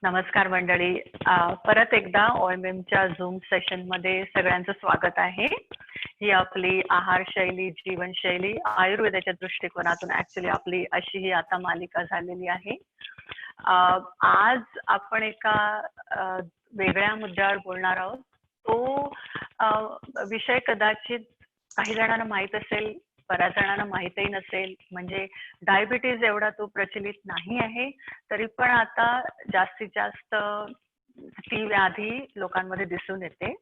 नमस्कार मंडळी. परत एकदा OMMच्या झूम सेशनमध्ये सगळ्यांचं स्वागत आहे. ही आपली आहारशैली, जीवनशैली, आयुर्वेदाच्या दृष्टिकोनातून ऍक्च्युली आपली अशी ही आता मालिका झालेली आहे. आज आपण एका वेगळ्या मुद्द्यावर बोलणार आहोत. तो विषय कदाचित काही जणांना माहित असेल, बऱ्याच जणांना माहितही नसेल. म्हणजे डायबिटीज एवढा तो प्रचलित नाही आहे, तरी पण आता जास्तीत जास्त ती व्याधी लोकांमध्ये दिसून येते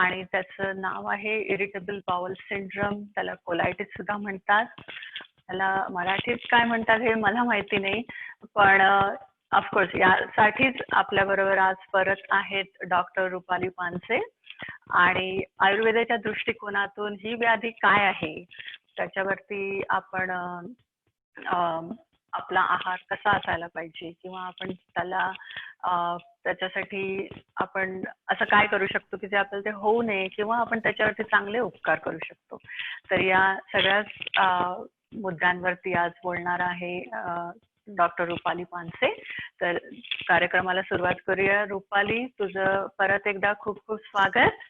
आणि त्याचं नाव आहे इरिटेबल बाउल सिंड्रोम. त्याला कोलायटिस सुद्धा म्हणतात. त्याला मराठीत काय म्हणतात हे मला माहिती नाही, पण ऑफकोर्स यासाठीच आपल्या बरोबर आज परत आहेत डॉक्टर रुपाली पानसे. आणि आयुर्वेदाच्या दृष्टिकोनातून ही व्याधी काय आहे त्याच्यावरती आपण आपला आहार कसा असायला पाहिजे किंवा आपण त्याला त्याच्यासाठी आपण असं काय करू शकतो की जे आपल्याला ते होऊ नये किंवा आपण त्याच्यावरती चांगले उपकार करू शकतो. तर या सगळ्याच मुद्द्यांवरती आज बोलणार आहे डॉक्टर रुपाली पानसे. तर कार्यक्रमाला सुरुवात करूया. रुपाली, तुझं परत एकदा खूप खूप स्वागत.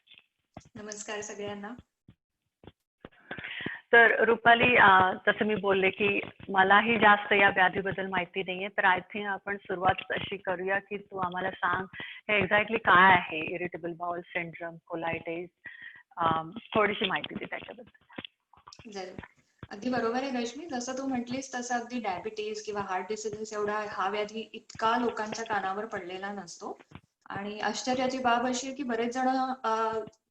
नमस्कार सगळ्यांना. तर रुपाली, जसं मी बोलले की मलाही जास्त या व्याधीबद्दल माहिती नाहीये, तर आय थिंक आपण सुरुवात अशी करूया की तू आम्हाला सांग हे एक्झॅक्टली काय आहे इरिटेबल बाउल सिंड्रोम, कोलायटिस. थोडीशी माहिती दे त्याच्याबद्दल. जरूर. अगदी बरोबर आहे रश्मी. जसं तू म्हटलीस तसं अगदी डायबिटीज किंवा हार्ट डिसीजेस एवढा हा व्याधी इतका लोकांच्या कानावर पडलेला नसतो. आणि आश्चर्याची बाब अशी आहे की बरेच जण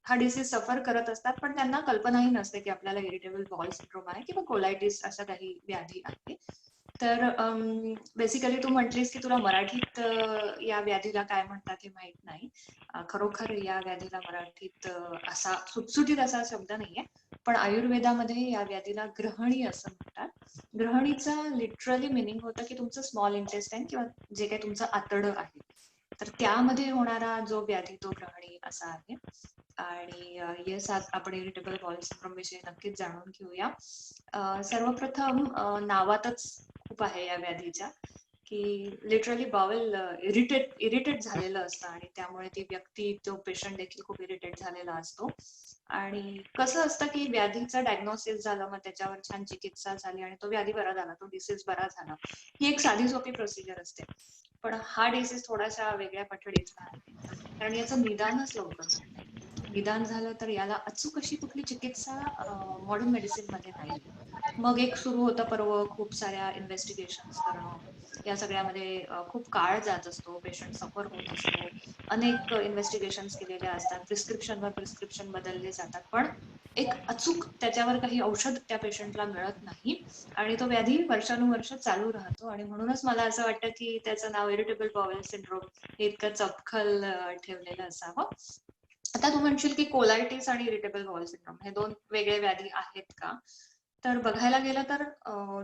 हा डिसीज सफर करत असतात, पण त्यांना कल्पनाही नसते की आपल्याला इरिटेबल बाउल सिंड्रोम आहे किंवा कोलायटिस अशा काही व्याधी आहे. तर बेसिकली तू म्हटलीस की तुला मराठीत या व्याधीला काय म्हणतात हे माहित नाही. खरोखर या व्याधीला मराठीत असा सुटसुटीत असा शब्द नाहीये, पण आयुर्वेदामध्ये या व्याधीला ग्रहणी असं म्हणतात. ग्रहणीचं लिटरली मिनिंग होतं की तुमचं स्मॉल इंटेस्टाईन किंवा जे काही तुमचं आतडं आहे, तर त्यामध्ये होणारा जो व्याधी तो ग्रहणी असा आहे. आणि येस, आपण इरिटेबल बाउल सिंड्रोम विषयी नक्कीच जाणून घेऊया. सर्वप्रथम नावातच खूप आहे या व्याधीच्या, की लिटरली बाउल इरिटेट झालेलं असतं आणि त्यामुळे ती व्यक्ती, तो पेशंट देखील खूप इरिटेट झालेला असतो. आणि कसं असतं की व्याधीचं डायग्नोसिस झालं, मग त्याच्यावर छान चिकित्सा झाली आणि तो व्याधी बरा झाला, तो डिसीज बरा झाला, ही एक साधी सोपी प्रोसिजर असते. पण हा डिसीज थोडासा वेगळ्या पठडीतला आहे, कारण याचं निदानच लवकर होत नाही. निदान झालं तर याला अचूक अशी कुठली चिकित्सा मॉडर्न मेडिसिन मध्ये नाही. मग एक सुरू होतं पर्व खूप साऱ्या इन्व्हेस्टिगेशन करणं. या सगळ्यामध्ये खूप काळ जात असतो, पेशंट सफर होत असतो, अनेक इन्व्हेस्टिगेशन केलेल्या असतात, प्रिस्क्रिप्शनवर प्रिस्क्रिप्शन बदलले जातात, पण एक अचूक त्याच्यावर काही औषध त्या पेशंटला मिळत नाही आणि तो व्याधी वर्षानुवर्ष चालू राहतो. आणि म्हणूनच मला असं वाटतं की त्याचं नाव इरिटेबल बाउल सिंड्रोम हे इतकं चपखल ठेवलेलं असावं. आता तू म्हणशील की कोलायटिस आणि इरिटेबल बाउल सिंड्रोम हे दोन वेगळे व्याधी आहेत का? तर बघायला गेलं तर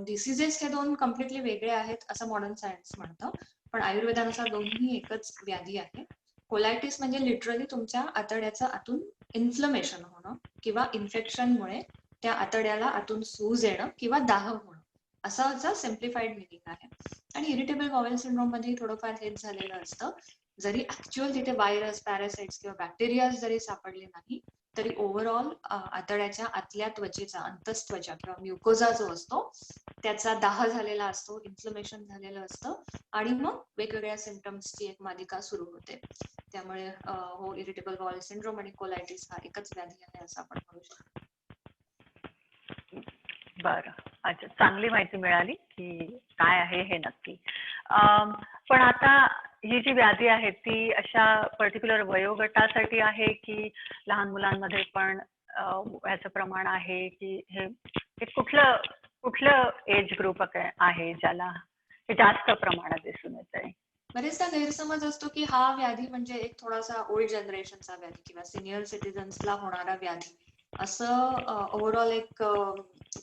डिसीजेस हे दोन कम्प्लिटली वेगळे आहेत असं मॉडर्न सायन्स म्हणतं, पण आयुर्वेदानुसार दोन्ही एकच व्याधी आहे. कोलायटिस म्हणजे लिटरली तुमच्या आतड्याचं आतून इन्फ्लमेशन होणं किंवा इन्फेक्शनमुळे त्या आतड्याला आतून सूज येणं किंवा दाह होणं, असं सिम्प्लिफाईड मिनिंग आहे. आणि इरिटेबल बाउल सिंड्रोम मध्ये थोडंफार हेच झालेलं असतं. जरी ऍक्च्युअल तिथे व्हायरस, पॅरासाइट्स किंवा बॅक्टेरिया जरी सापडले नाही, तरी ओव्हरऑल आतड्याच्या आतल्या त्वचेचा, अंतस्त्वचा किंवा म्युकोजा जो असतो त्याचा दाह झालेला असतो, इन्फ्लमेशन झालेलं असतं आणि मग वेगवेगळ्या सिम्पटम्सची एक मालिका सुरू होते. त्यामुळे हो, इरिटेबल बाउल सिंड्रोम आणि कोलायटिस हा एकच व्याधी आहे असं आपण म्हणू शकतो. बरं, अच्छा, चांगली माहिती मिळाली की काय आहे हे नक्की. पण आता ही जी व्याधी आहे ती अशा पर्टिक्युलर वयोगटासाठी आहे की लहान मुलांमध्ये पण ह्याचं प्रमाण आहे की हे कुठलं एज ग्रुप आहे ज्याला हे जास्त प्रमाणात दिसून येत आहे? बरेचदा गैरसमज असतो की हा व्याधी म्हणजे एक थोडासा ओल्ड जनरेशनचा व्याधी किंवा सिनियर सिटीजन्सला होणारा व्याधी, असं ओव्हरऑल एक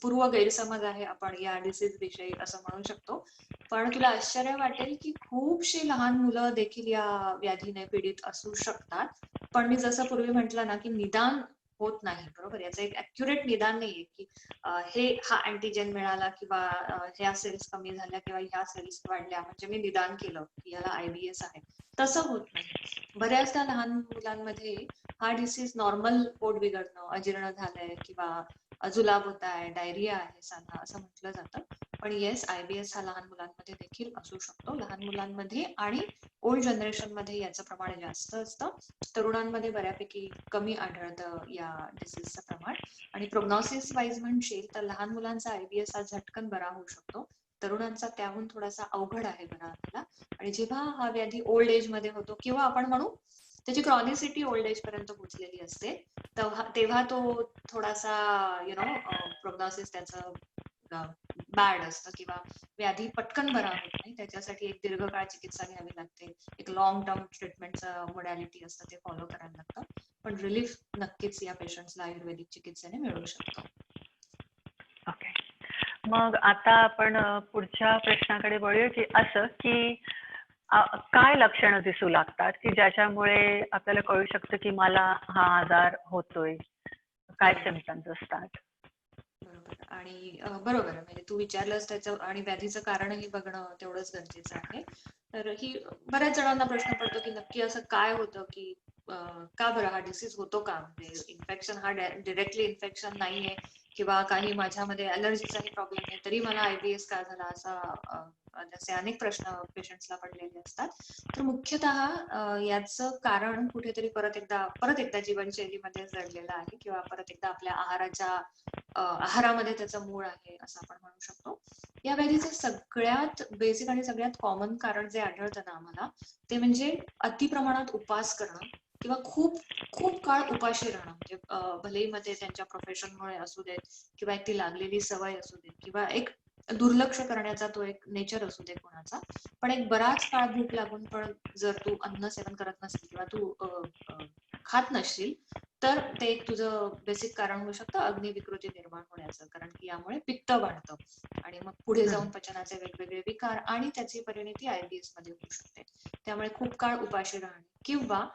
पूर्व गैरसमज आहे आपण या डिसीज विषयी असं म्हणू शकतो. पण तुला आश्चर्य वाटेल की खूपशी लहान मुलं देखील या व्याधीने पीडित असू शकतात. पण मी जसं पूर्वी म्हटलं ना की निदान होत नाही, बरोबर. याचं एक ऍक्युरेट निदान नाहीये की हा अँटीजेन मिळाला किंवा ह्या सेल्स कमी झाल्या किंवा ह्या सेल्स वाढल्या म्हणजे मी निदान केलं की याला IBS आहे. तसं होत नाही. बऱ्याचदा लहान मुलांमध्ये हा डिसीज नॉर्मल पोट बिघडणं, अजीर्ण झालंय किंवा जुलाब होत आहे, डायरिया आहे साधा असं म्हटलं जातं. पण येस, IBS हा लहान मुलांमध्ये देखील असू शकतो. लहान मुलांमध्ये आणि ओल्ड जनरेशन मध्ये याचं प्रमाण जास्त असतं. तरुणांमध्ये बऱ्यापैकी कमी आढळतं या डिसीजचं प्रमाण. आणि प्रोग्नॉसिस वाईज म्हणशील तर लहान मुलांचा IBS हा झटकन बरा होऊ शकतो. तरुणांचा त्याहून थोडासा अवघड आहे बरा व्हायला. आणि जेव्हा हा व्याधी ओल्ड एज मध्ये होतो किंवा आपण म्हणू त्याची क्रॉनिसिटी ओल्ड एज पर्यंत पोहोचलेली असते, तेव्हा तो थोडासा प्रोग्नॉसिस त्याचं बॅड असतं किंवा व्याधी पटकन बरा होत नाही. त्याच्यासाठी एक दीर्घकाळ चिकित्सा घ्यावी लागते. एक लॉंग टर्म ट्रीटमेंटचं मोडॅलिटी असतं ते फॉलो करायला लागतं. पण रिलीफ नक्कीच या पेशंट्सला आयुर्वेदिक चिकित्सेने मिळू शकतं. ओके. मग आता आपण पुढच्या प्रश्नाकडे वळूया की असं की काय लक्षणं दिसू लागतात की ज्याच्यामुळे आपल्याला कळू शकतं की मला हा आजार होतोय? काय सिम्पटम्स असतात? बरोबर. आणि बरोबर आहे. म्हणजे तू विचारलंस त्याचं आणि व्याधीचं कारणही बघणं तेवढंच गरजेचं आहे. तर ही बऱ्याच जणांना प्रश्न पडतो की नक्की असं काय होतं की का बरं हा डिसीज होतो का? म्हणजे इन्फेक्शन हा डिरेक्टली इन्फेक्शन नाहीये किंवा काही माझ्यामध्ये अलर्जीचाही प्रॉब्लेम आहे तरी मला IBS का झाला असे अनेक प्रश्न पेशंट्सला पडलेले असतात. तर मुख्यतः याचं कारण कुठेतरी परत एकदा जीवनशैलीमध्ये जडलेलं आहे किंवा परत एकदा आपल्या आहारामध्ये त्याचं मूळ आहे असं आपण म्हणू शकतो. या व्याधीचे सगळ्यात बेसिक आणि सगळ्यात कॉमन कारण जे आढळतं ना आम्हाला ते म्हणजे अति प्रमाणात उपवास करणं किंवा खूप खूप काळ उपाशी राहणं. म्हणजे भलेही मग ते त्यांच्या प्रोफेशनमुळे असू देत किंवा एक ती लागलेली सवय असू देत किंवा एक दुर्लक्ष करण्याचा तो एक नेचर असू दे कोणाचा. पण एक बराच काळ भूक लागून पण जर तू अन्न सेवन करत नसशील किंवा तू खात नसशील तर ते एक तुझं बेसिक कारण होऊ शकतं अग्निविकृती निर्माण होण्याचं. कारण की यामुळे पित्त वाढतं आणि मग पुढे जाऊन पचनाचे वेगवेगळे विकार आणि त्याची परिणती IBS मध्ये होऊ शकते. त्यामुळे खूप काळ उपाशी राहणे किंवा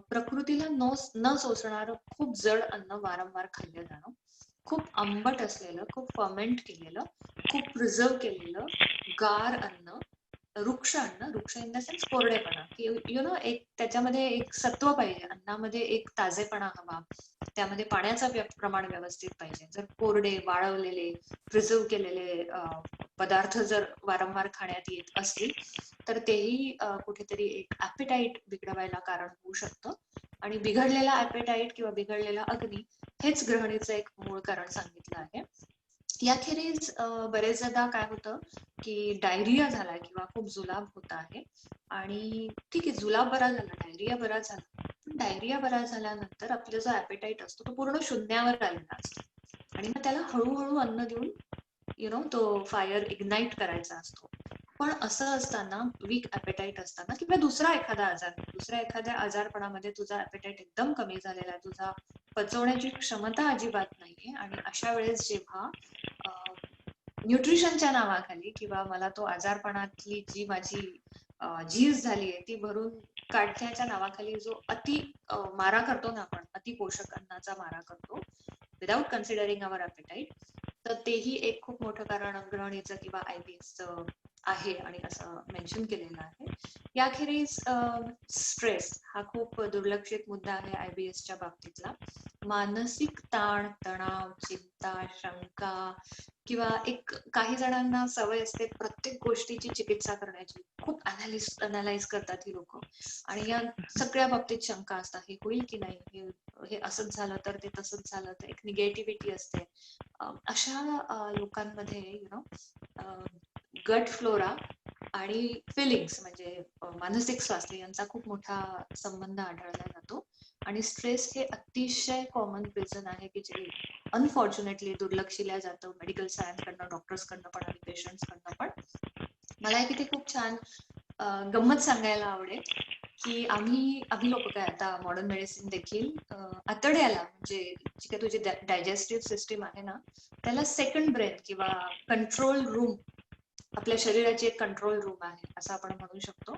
प्रकृतीला न सोसणारं खूप जड अन्न वारंवार खाल्लं जाणं, खूप आंबट असलेलं, खूप फर्मेंट केलेलं, खूप प्रिझर्व केलेलं गार अन्न, वृक्ष इन द सेन्स कोरडेपणा की एक त्याच्यामध्ये एक सत्व पाहिजे, अन्नामध्ये एक ताजेपणा हवा, त्यामध्ये पाण्याचं प्रमाण व्यवस्थित पाहिजे. जर कोरडे, वाळवलेले, प्रिझर्व केलेले पदार्थ जर वारंवार खाण्यात येत असतील तर तेही कुठेतरी एक ॲपेटाईट बिघडवायला कारण होऊ शकतं. आणि बिघडलेला ॲपेटाईट किंवा बिघडलेला अग्नी हेच ग्रहणीचं एक मूळ कारण सांगितलं आहे. याखेरीज बरेचदा काय होतं की डायरिया झाला किंवा खूप जुलाब होत आहे आणि ठीक आहे, जुलाब बरा झाला, डायरिया बरा झाला, पण डायरिया बरा झाल्यानंतर आपला जो ॲपेटाईट असतो तो पूर्ण शून्यावर आलेला असतो आणि मग त्याला हळूहळू अन्न देऊन तो फायर इग्नाइट करायचा असतो. पण असं असताना वीक ॲपेटाईट असताना किंवा दुसऱ्या एखाद्या आजारपणामध्ये तुझा ॲपेटाईट एकदम कमी झालेला आहे, तुझा पचवण्याची क्षमता अजिबात नाहीये आणि अशा वेळेस जेव्हा न्यूट्रिशनच्या नावाखाली किंवा मला तो आजारपणातली जी माझी झीज झालीये ती भरून काढण्याच्या नावाखाली जो मारा करतो ना आपण, अति पोषक अन्नाचा मारा करतो विदाउट कन्सिडरिंग अवर ॲपेटाईट, तर तेही एक खूप मोठं कारण ग्रहणीचं किंवा IBSचं आहे आणि असं मेन्शन केलेलं आहे. याखेरीज स्ट्रेस हा खूप दुर्लक्षित मुद्दा आहे IBSच्या बाबतीतला. मानसिक ताण, तणाव, चिंता, शंका किंवा एक काही जणांना सवय असते प्रत्येक गोष्टीची चिकित्सा करण्याची. खूप अनालाइज करतात ही लोक आणि या सगळ्या बाबतीत शंका असतात, हे होईल की नाही, हे असंच झालं तर, ते तसंच झालं तर, एक निगेटिव्हिटी असते. अशा लोकांमध्ये गट फ्लोरा आणि फिलिंग्स म्हणजे मानसिक स्वास्थ्य यांचा खूप मोठा संबंध आढळला जातो. आणि स्ट्रेस हे अतिशय कॉमन रिझन आहे की जे अनफॉर्च्युनेटली दुर्लक्षिल्या जातं मेडिकल सायन्स कडनं, डॉक्टर्स कडनं पण आणि पेशंट्स कडनं पण. मला एक इथे खूप छान गंमत सांगायला आवडेल की आम्ही लोक काय आता मॉडर्न मेडिसिन देखील आतड्याला म्हणजे जी काही तुझी डायजेस्टिव्ह सिस्टीम आहे ना त्याला सेकंड ब्रेन किंवा कंट्रोल रूम, आपल्या शरीराची एक कंट्रोल रूम आहे असं आपण म्हणू शकतो.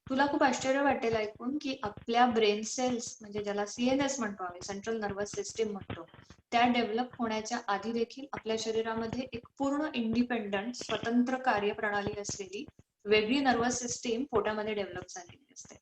तुला खूप आश्चर्य वाटेल ऐकून की आपल्या ब्रेन सेल्स म्हणजे ज्याला CNS म्हणतो आम्ही, सेंट्रल नर्वस सिस्टीम म्हणतो, त्या डेव्हलप होण्याच्या आधी देखील आपल्या शरीरामध्ये एक पूर्ण इंडिपेंडंट स्वतंत्र कार्यप्रणाली असलेली वेगळी नर्वस सिस्टीम पोटामध्ये डेव्हलप झालेली असते.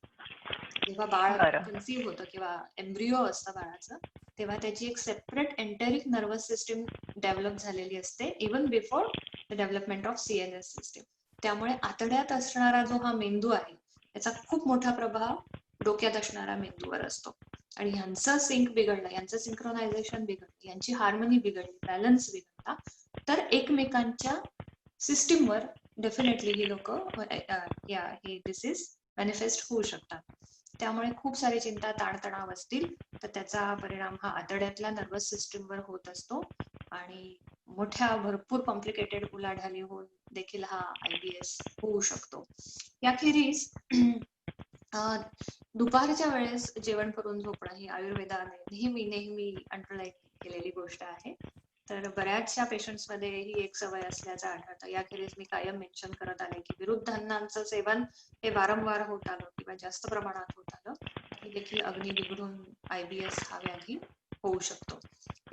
जेव्हा बाळ बरं. कन्सीव्ह होतं किंवा एम्ब्रिओ असतं बाळाचं, तेव्हा त्याची एक separate enteric nervous system develop झालेली असते even before the development of CNS system. त्यामुळे आतड्यात असणारा जो हा मेंदू आहे त्याचा खूप मोठा प्रभाव डोक्यात असणाऱ्या मेंदूवर असतो. आणि ह्यांचं सिंक बिघडलं, यांचं सिंक्रोनायझेशन बिघडलं, यांची हार्मनी बिघडली, बॅलन्स बिघडला, तर एकमेकांच्या सिस्टीमवर डेफिनेटली ही लोक हे डिसीज मॅनिफेस्ट होऊ शकतात. त्यामुळे खूप सारी चिंता, ताणतणाव असतील तर त्याचा परिणाम हा आतड्यातल्या नर्वस सिस्टीमवर होत असतो आणि मोठ्या भरपूर कॉम्प्लिकेटेड उलाढाली होऊन देखील हा IBS होऊ शकतो. याखेरीज दुपारच्या वेळेस जेवण करून झोपणं ही आयुर्वेदाने नेहमी अंडरलाईन केलेली गोष्ट आहे. तर बऱ्याचशा पेशंट्समध्ये ही एक सवय असल्याचं आढळतं. याखेरीज मी कायम मेन्शन करत आले की विरुद्ध अन्नांचं सेवन हे वारंवार होत आलं किंवा जास्त प्रमाणात होत आलं तरी देखील अग्नी बिघडून IBS हा व्याधी होऊ शकतो.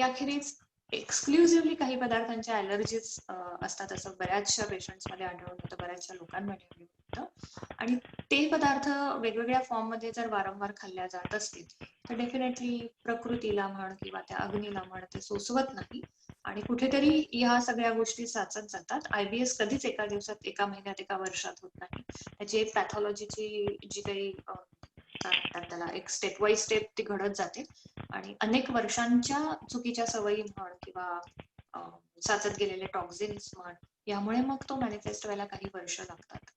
याखेरीज एक्सक्लुझिव्हली काही पदार्थांच्या ॲलर्जीज असतात असं बऱ्याचशा पेशंट्समध्ये आढळून येतं, बऱ्याचशा लोकांमध्ये आढळून येतं. आणि ते पदार्थ वेगवेगळ्या फॉर्ममध्ये जर वारंवार खाल्ल्या जात असतील तर डेफिनेटली प्रकृतीला म्हण किंवा त्या अग्नीला म्हण ते सोसवत नाही आणि कुठेतरी ह्या सगळ्या गोष्टी साचत जातात. IBS कधीच एका दिवसात, एका महिन्यात, एका वर्षात होत नाही. त्याची एक पॅथॉलॉजीची जी काही काय म्हणतात त्याला, एक स्टेप बाय स्टेप ती घडत जाते आणि अनेक वर्षांच्या चुकीच्या सवयी म्हण किंवा साचत गेलेले टॉक्झिन्स म्हण, यामुळे मग तो मॅनिफेस्ट व्हायला काही वर्ष लागतात.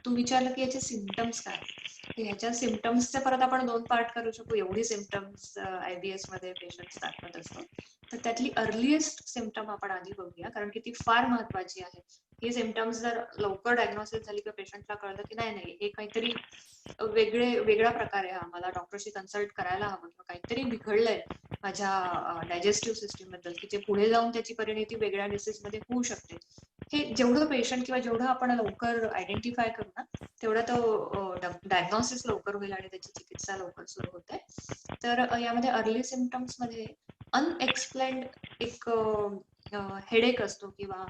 तू विचारलं की याचे सिम्पटम्स काय, तर ह्याच्या सिम्पटम्सचे परत आपण 2 पार्ट करू शकू. एवढी सिम्पटम्स IBS मध्ये पेशंट्स दाखवत असतो. तर त्यातली अर्लिएस्ट सिम्पटम आपण आधी बघूया, कारण की ती फार महत्वाची आहे. ही सिम्पटम्स जर लवकर डायग्नोसिस झाली किंवा पेशंटला कळलं की नाही हे काहीतरी वेगळा प्रकार आहे, हा मला डॉक्टरशी कन्सल्ट करायला हवं किंवा काहीतरी बिघडलंय माझ्या डायजेस्टिव्ह सिस्टीम बद्दल की जे पुढे जाऊन त्याची परिणती वेगळ्या डिसीज मध्ये होऊ शकते. हे जेवढं पेशंट किंवा जेवढं आपण लवकर आयडेंटिफाय करू ना तेवढा तो डायग्नोसिस लवकर होईल आणि त्याची चिकित्सा लवकर सुरू होते. तर यामध्ये अर्ली सिम्पटम्स मध्ये अनएक्सप्लेन्ड एक हेडेक असतो किंवा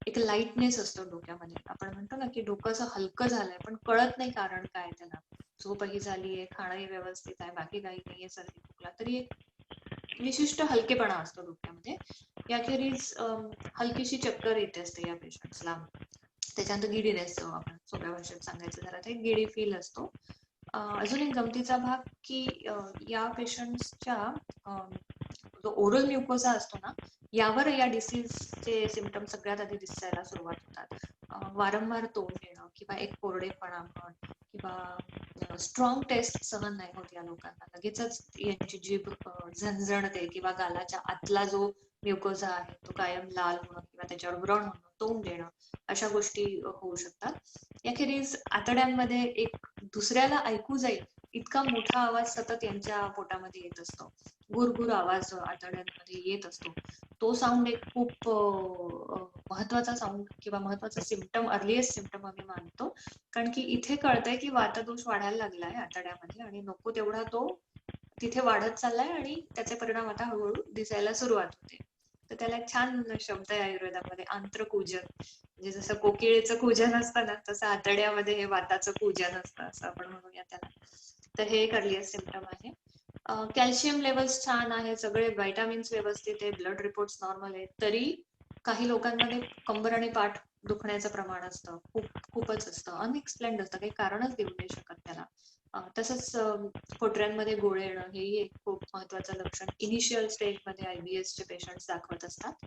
एक लाईटनेस असतो डोक्यामध्ये. आपण म्हणतो ना की डोकं असं हलकं झालंय पण कळत नाही कारण काय त्याला. झोपही झालीये, खाणंही व्यवस्थित आहे, बाकी काही नाहीये, सर्दी खोकला, तरी एक विशिष्ट हलकेपणा असतो डोक्यामध्ये. याखेरीज हलकीशी चक्कर येते असते या पेशंट्सला. त्याच्यानंतर गिडीनेस, आपण सोप्या भाषेत सांगायचं झालं तर गिडी फील असतो. अजून एक गमतीचा भाग की या पेशंट्सच्या जो ओरल म्युकोसा असतो ना, यावर या डिसीजचे सिम्पटम सगळ्यात आधी दिसायला सुरुवात होतात. वारंवार तोंड येणं किंवा एक कोरडेपणा म्हण किंवा स्ट्रॉंग टेस्ट सहन नाही होत या लोकांना, लगेचच यांची जीभ झणझणते किंवा गालाच्या आतला जो म्युकोसा आहे तो कायम लाल होणं किंवा त्याच्यावर व्रण होणं, तोंड येणं, अशा गोष्टी होऊ शकतात. याखेरीज आतड्यांमध्ये एक दुसऱ्याला ऐकू जाईल इतका मोठा आवाज सतत यांच्या पोटामध्ये येत असतो. गुरगुर आवाज आतड्यांमध्ये येत असतो. तो साऊंड एक खूप महत्वाचा साऊंड किंवा महत्वाचा सिम्पटम, अर्लिएस्ट सिम्पटम आम्ही मानतो. कारण की इथे कळतंय की वातदोष वाढायला लागलाय आतड्यामध्ये आणि नको तेवढा तो तिथे वाढत चाललाय आणि त्याचे परिणाम आता हळूहळू दिसायला सुरुवात होते. तर त्याला एक छान शब्द आहे आयुर्वेदामध्ये, आंत्रकूजन. म्हणजे जसं कोकिळेचं कूजन असतं ना, तसं आतड्यामध्ये हे वाताचं कूजन असतं, असं आपण म्हणूया त्याला. तर हे एक अर्लिएस्ट सिम्पटम आहे. कॅल्शियम लेवल्स छान आहे, सगळे व्हायटामिन्स व्यवस्थित आहे, ब्लड रिपोर्ट्स नॉर्मल आहेत, तरी काही लोकांमध्ये कंबर आणि पाठ दुखण्याचं प्रमाण असतं, खूपच असतं, अनएक्सप्लेन्ड असतं, काही कारणच देऊ नाही शकत त्याला. तसंच पोटऱ्यांमध्ये गोळे येणं हेही एक खूप महत्वाचं लक्षण इनिशियल स्टेजमध्ये IBS चे पेशंट्स दाखवत असतात.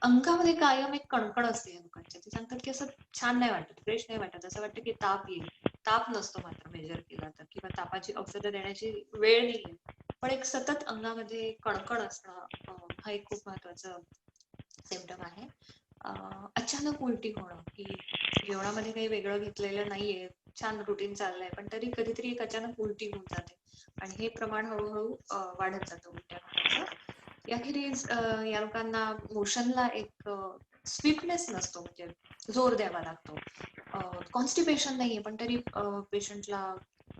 अंगामध्ये कायम एक कणकण असते या लोकांच्या. ते सांगतात की असं छान नाही वाटत, फ्रेश नाही वाटत, असं वाटतं की ताप येईल. ताप नसतो मात्र मेजर केला तर, किंवा तापाची औषधं देण्याची वेळ नाहीये, पण एक सतत अंगामध्ये कणकण असणं हा एक खूप महत्वाचं सिम्पटम आहे. अचानक उलटी होणं, की जेवणामध्ये काही वेगळं घेतलेलं नाहीये, छान रुटीन चाललंय, पण तरी कधीतरी एक अचानक उलटी होऊन जाते आणि हे प्रमाण हळूहळू वाढत जातं उलट्या होण्याचं. याखेरीज या लोकांना मोशनला एक स्वीपनेस नसतो, म्हणजे जोर द्यावा लागतो. कॉन्स्टिपेशन नाहीये पण तरी पेशंटला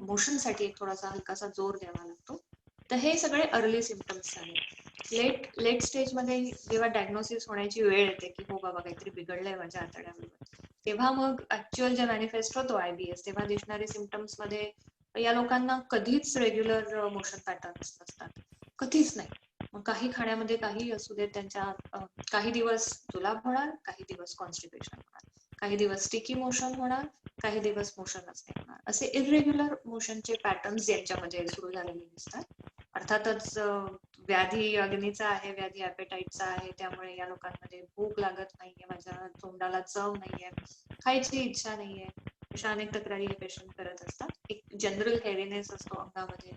मोशनसाठी एक थोडासा हलकासा जोर द्यावा लागतो. तर हे सगळे अर्ली सिम्पटम्स झाले. लेट स्टेजमध्ये जेव्हा डायग्नोसिस होण्याची वेळ येते की हो बाबा काहीतरी बिघडलंय माझ्या आतड्याबरोबर, तेव्हा मग ऍक्च्युअल जे मॅनिफेस्ट होतो IBS तेव्हा दिसणारे सिम्पटम्स मध्ये या लोकांना कधीच रेग्युलर मोशन पॅटर्न्स नसतात, कधीच नाही. मग काही खाण्यामध्ये काही असू दे त्यांच्या काही दिवस जुलाब होणार, काही दिवस कॉन्स्टिपेशन होणार, काही दिवस स्टिकी मोशन होणार, काही दिवस मोशनच नाही होणार. असे इरेग्युलर मोशनचे पॅटर्न्स यांच्यामध्ये सुरू झालेले दिसतात. अर्थातच व्याधी अग्नीचा आहे, व्याधी ॲपेटाईटचा आहे, त्यामुळे या लोकांमध्ये भूक लागत नाहीये, माझ्या तोंडाला चव नाहीये, खायची इच्छा नाहीये, अशा अनेक तक्रारी हे पेशंट करत असतात. एक जनरल हेवीनेस असतो अंगामध्ये,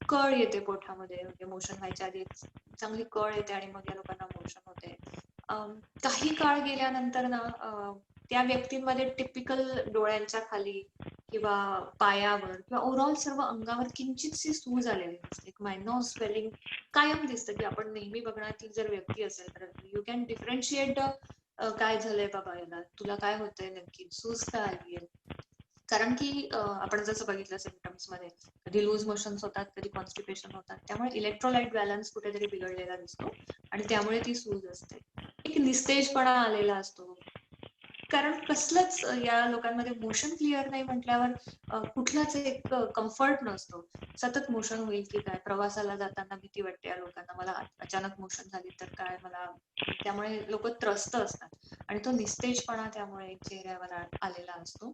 कळ येते पोटामध्ये, म्हणजे मोशन व्हायच्या आधी चांगली कळ येते आणि मग या लोकांना मोशन होते. काही काळ गेल्यानंतर ना त्या व्यक्तींमध्ये टिपिकल डोळ्यांच्या खाली किंवा पायावर किंवा ओव्हरऑल सर्व अंगावर किंचितशी सूज आलेली दिसते, एक मायनॉर स्वेलिंग कायम दिसतं, की आपण नेहमी बघण्याची जर व्यक्ती असेल तर यू कॅन डिफरन्शिएट काय झालंय बाबा याला, तुला काय होतंय नक्की, सूज का आलीये. कारण की आपण जसं बघितलं सिम्पटम्स मध्ये कधी लूज मोशन्स होतात, कधी कॉन्स्टिपेशन होतात, त्यामुळे इलेक्ट्रोलाइट बॅलन्स कुठेतरी बिघडलेला दिसतो आणि त्यामुळे ती सूज असते. एक निस्तेजपणा आलेला असतो, कारण कसलंच या लोकांमध्ये मोशन क्लिअर नाही म्हटल्यावर कुठलाच एक कम्फर्ट नसतो. सतत मोशन होईल की काय, प्रवासाला जाताना भीती वाटते या लोकांना, मला अचानक मोशन झाली तर काय, मला त्यामुळे लोक त्रस्त असतात आणि तो निस्तेजपणा त्यामुळे चेहऱ्यावर आलेला असतो.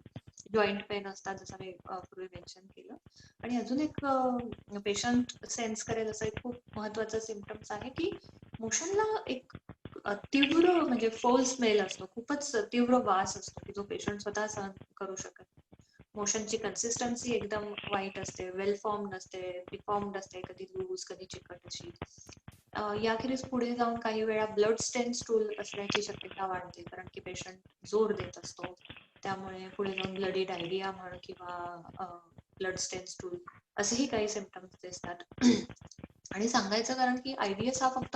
जॉईंट पेन असतात जसं मी पूर्वी मेन्शन केलं. आणि अजून एक पेशंट सेन्स करेल असं एक खूप महत्वाचं सिम्पटम्स आहे की मोशनला एक तीव्र म्हणजे फोल स्मेल असतो, खूपच तीव्र वास असतो की जो पेशंट स्वतः सहन करू शकत नाही. मोशनची कन्सिस्टन्सी एकदम वाईट असते, वेल फॉर्म नसते, डिफॉर्म्ड असते, कधी लूज कधी चिकट अशी. याखेरीज पुढे जाऊन काही वेळा ब्लड स्टेन स्टूल असण्याची शक्यता वाढते, कारण की पेशंट जोर देत असतो, त्यामुळे पुढे जाऊन ब्लडी डायरिया म्हण किंवा ब्लड स्टेन स्टूल असेही काही सिम्पटम्स दिसतात. आणि सांगायचं कारण की IBS हा फक्त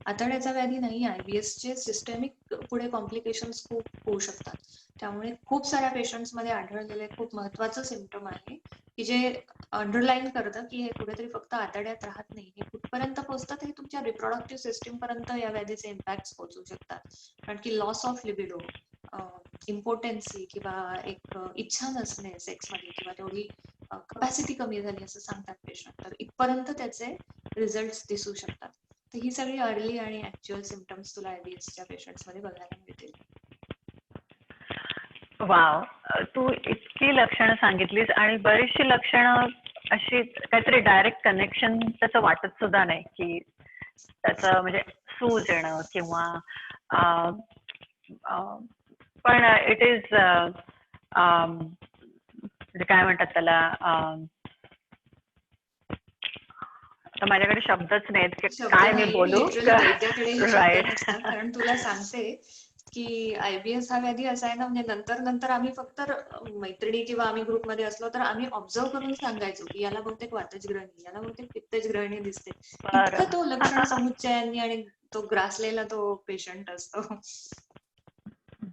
आतड्याचा व्याधी नाही, IBS चे सिस्टेमिक पुढे कॉम्प्लिकेशन्स खूप होऊ शकतात. त्यामुळे खूप साऱ्या पेशंट्स मध्ये आढळलेले खूप महत्वाचं सिम्पटम आहे की जे अंडरलाईन करतं की हे कुठेतरी फक्त आतड्यात राहत नाही, हे कुठपर्यंत पोहोचतात, हे तुमच्या रिप्रोडक्टिव्ह सिस्टीम पर्यंत या व्याधीचे इम्पॅक्ट पोहोचू शकतात. कारण की लॉस ऑफ लिबिडो, इम्पोर्टन्सी किंवा एक इच्छा नसणे सेक्समध्ये किंवा तेवढी कपॅसिटी कमी झाली असं सांगतात पेशंट, तर इथपर्यंत त्याचे रिझल्ट दिसू शकतात. तर ही सगळी अर्ली आणि ऍक्च्युअल सिम्पटम्स तुला IBSच्या पेशंट्स मध्ये बघायला मिळतील. वाव, तू इतकी लक्षणं सांगितलीस आणि बरीचशी लक्षणं अशी काहीतरी डायरेक्ट कनेक्शन त्याचं वाटत सुद्धा नाही की त्याचं म्हणजे सूज येणं किंवा अं, अं, पण इट इज म्हणजे काय म्हणतात त्याला, तर माझ्याकडे शब्दच नाहीत की शब्द काय मी नाहीये, बोलू. लिटरली वैद्याकडे हे शब्द राईट. नसतात. कारण तुला सांगते की IBS हा व्याधी असा आहे ना, म्हणजे नंतर आम्ही फक्त मैत्रिणी किंवा आम्ही ग्रुपमध्ये असलो तर आम्ही ऑब्झर्व करून सांगायचो की याला बहुतेक वातजग्रहणी, याला बहुतेक पित्तजग्रहणी दिसते. इतकं तो लक्षण बरं. समुच्चयांनी आणि तो ग्रासलेला तो पेशंट असतो.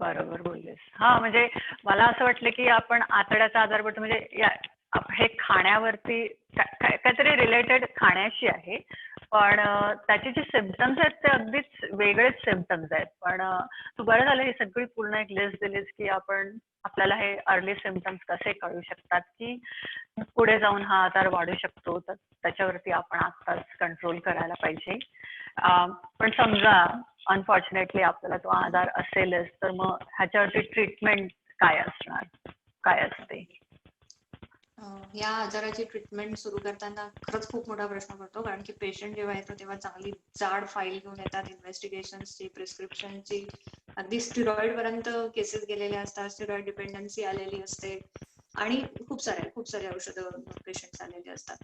बरोबर बोललीस. हा, म्हणजे मला असं वाटलं की आपण आतड्याचा आजार पडतो म्हणजे हे खाण्यावरती काहीतरी रिलेटेड खाण्याशी आहे, पण त्याचे जे सिम्पटम्स आहेत ते अगदीच वेगळेच सिम्पटम्स आहेत. पण तू बरं झालं ही सगळी पूर्ण एक लिस्ट दिलीस की आपल्याला हे अर्ली सिम्पटम्स कसे कळू शकतात की पुढे जाऊन हा आजार वाढू शकतो, तर त्याच्यावरती आपण आत्ताच कंट्रोल करायला पाहिजे. पण समजा अनफॉर्च्युनेटली आपल्याला तो आजार असेलच, तर मग ह्याच्यावरती ट्रीटमेंट काय असणार, काय असते? या आजाराची ट्रीटमेंट सुरू करताना खरंच खूप मोठा प्रश्न पडतो, कारण की पेशंट जेव्हा येतो तेव्हा चांगली जाड फाईल घेऊन येतात, इन्व्हेस्टिगेशनची, प्रिस्क्रिप्शनची, अगदी स्टिरॉइड पर्यंत केसेस गेलेल्या असतात, स्टिरॉइड डिपेंडन्सी आलेली असते आणि खूप सारे औषधं पेशंट्स आलेले असतात.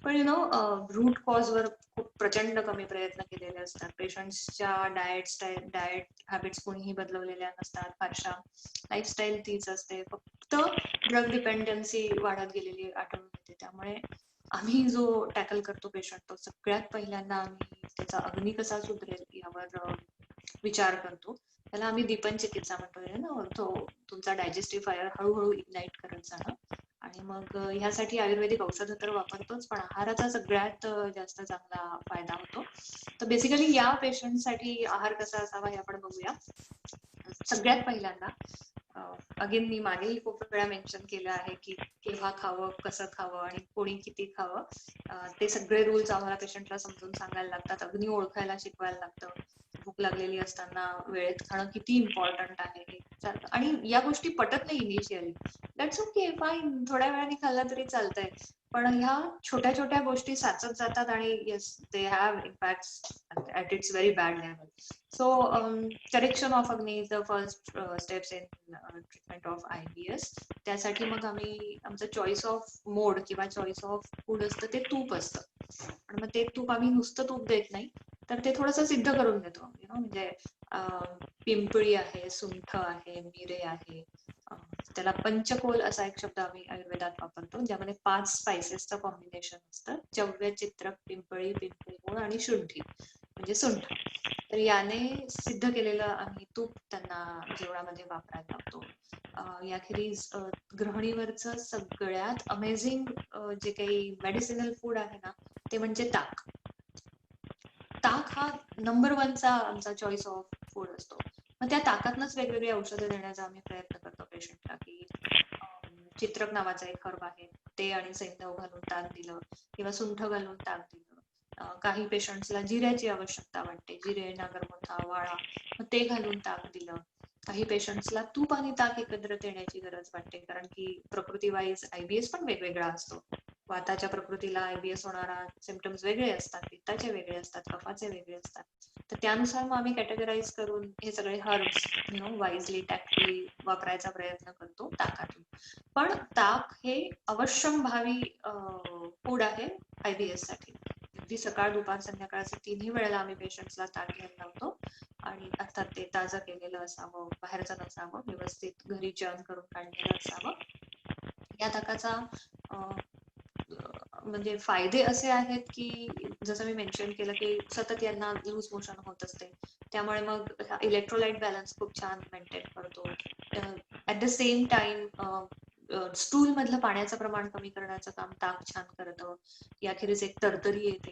पण रूट कॉजवर खूप प्रचंड कमी प्रयत्न केलेले असतात. पेशंट्सच्या डाएट हॅबिट्स कोणीही बदलवलेल्या नसतात फारशा, लाईफस्टाईल तीच असते, फक्त ड्रग डिपेंडन्सी वाढत गेलेली आढळून येते. त्यामुळे आम्ही जो टॅकल करतो पेशंट, तो सगळ्यात पहिल्यांदा आम्ही त्याचा अग्नी कसा सुधरेल यावर विचार करतो. त्याला आम्ही दीपन चिकित्सा म्हणतोय ना, तो तुमचा डायजेस्टिव्ह फायर हळूहळू इग्नाइट करत जाणं. आणि मग ह्यासाठी आयुर्वेदिक औषधं तर वापरतोच, पण आहाराचा सगळ्यात जास्त चांगला फायदा होतो. तर बेसिकली या पेशंटसाठी आहार कसा असावा हे आपण बघूया. सगळ्यात पहिल्यांदा अगेन मी मागेही खूप वेळा मेन्शन केलं आहे की केव्हा खावं, कसं खावं आणि कोणी किती खावं, ते सगळे रूल्स आम्हाला पेशंटला समजून सांगायला लागतात, अग्नी ओळखायला शिकवायला लागतं. भूक लागलेली असताना वेळेत खाणं किती इम्पॉर्टंट आहे हे. आणि या गोष्टी पटत नाही इनिशियली, दॅट्स ओके, फाईन, थोड्या वेळाने खाल्ला तरी चालतंय. पण ह्या छोट्या छोट्या गोष्टी साचत जातात आणि yes, they have impact at its very bad level. So correction of agni is the first steps in treatment of IBS. त्यासाठी मग आम्ही आमचं चॉईस ऑफ मोड किंवा चॉईस ऑफ फूड असतं ते तूप असतं. आणि मग ते तूप आम्ही नुसतं तूप देत नाही, तर ते थोडंसं सिद्ध करून देतो. म्हणजे पिंपळी आहे, सुंठ आहे, मिरे आहे. त्याला पंचकोल असा एक शब्द आम्ही आयुर्वेदात वापरतो, ज्यामध्ये 5 स्पायसेसचं कॉम्बिनेशन असतं. चव्य, चित्रक, पिंपळी, पिंपळी आणि शुंठी म्हणजे सुंठ. तर याने सिद्ध केलेलं आम्ही तूप त्यांना जेवणामध्ये वापरायला लावतो. याखेरीज गृहिणीवरचं सगळ्यात अमेझिंग जे काही मेडिसिनल फूड आहे ना, ते म्हणजे ताक. ताक हा नंबर 1चा आमचा चॉईस ऑफ फूड असतो. मग त्या ताकातनंच वेगवेगळी औषधं देण्याचा आम्ही प्रयत्न करतो पेशंटला, की चित्रक नावाचा एक हर्ब आहे, ते आणि सैंधव घालून ताक दिलं किंवा सुंठ घालून ताक दिलं. काही पेशंट्सला जिऱ्याची आवश्यकता वाटते, जिरे, नागरमोथा, वाळा, मग ते घालून ताक दिलं. काही पेशंट्सला तूप आणि ताक एकत्र देण्याची गरज वाटते, कारण की प्रकृती वाईज IBS पण वेगवेगळा असतो. वाताच्या प्रकृतीला IBS होणारा सिम्पटम्स वेगळे असतात, पित्ताचे वेगळे असतात, कफाचे वेगळे असतात. तर त्यानुसार मग आम्ही कॅटेगराईज करून हे सगळे हर्ब्स वाईजली टॅक्टफुली वापरायचा प्रयत्न करतो ताकातून. पण ताक हे अवश्यंभावी फूड आहे IBS साठी. अगदी सकाळ, दुपार, संध्याकाळचे 3ही वेळेला आम्ही पेशंट्सला ताक घ्यायला लावतो. आणि अर्थात ते ताजं केलेलं असावं, बाहेरचं नसावं, व्यवस्थित घरी चर्न करून काढलेलं असावं. या ताकाचा म्हणजे फायदे असे आहेत की जसं मी मेन्शन केलं की सतत यांना लूज मोशन होत असते, त्यामुळे मग इलेक्ट्रोलाइट बॅलन्स खूप छान मेंटेन करतो. At the same time stool मधलं पाण्याचं प्रमाण कमी करण्याचं काम ताक छान करतं. याखेरीज एक तरतरी येते,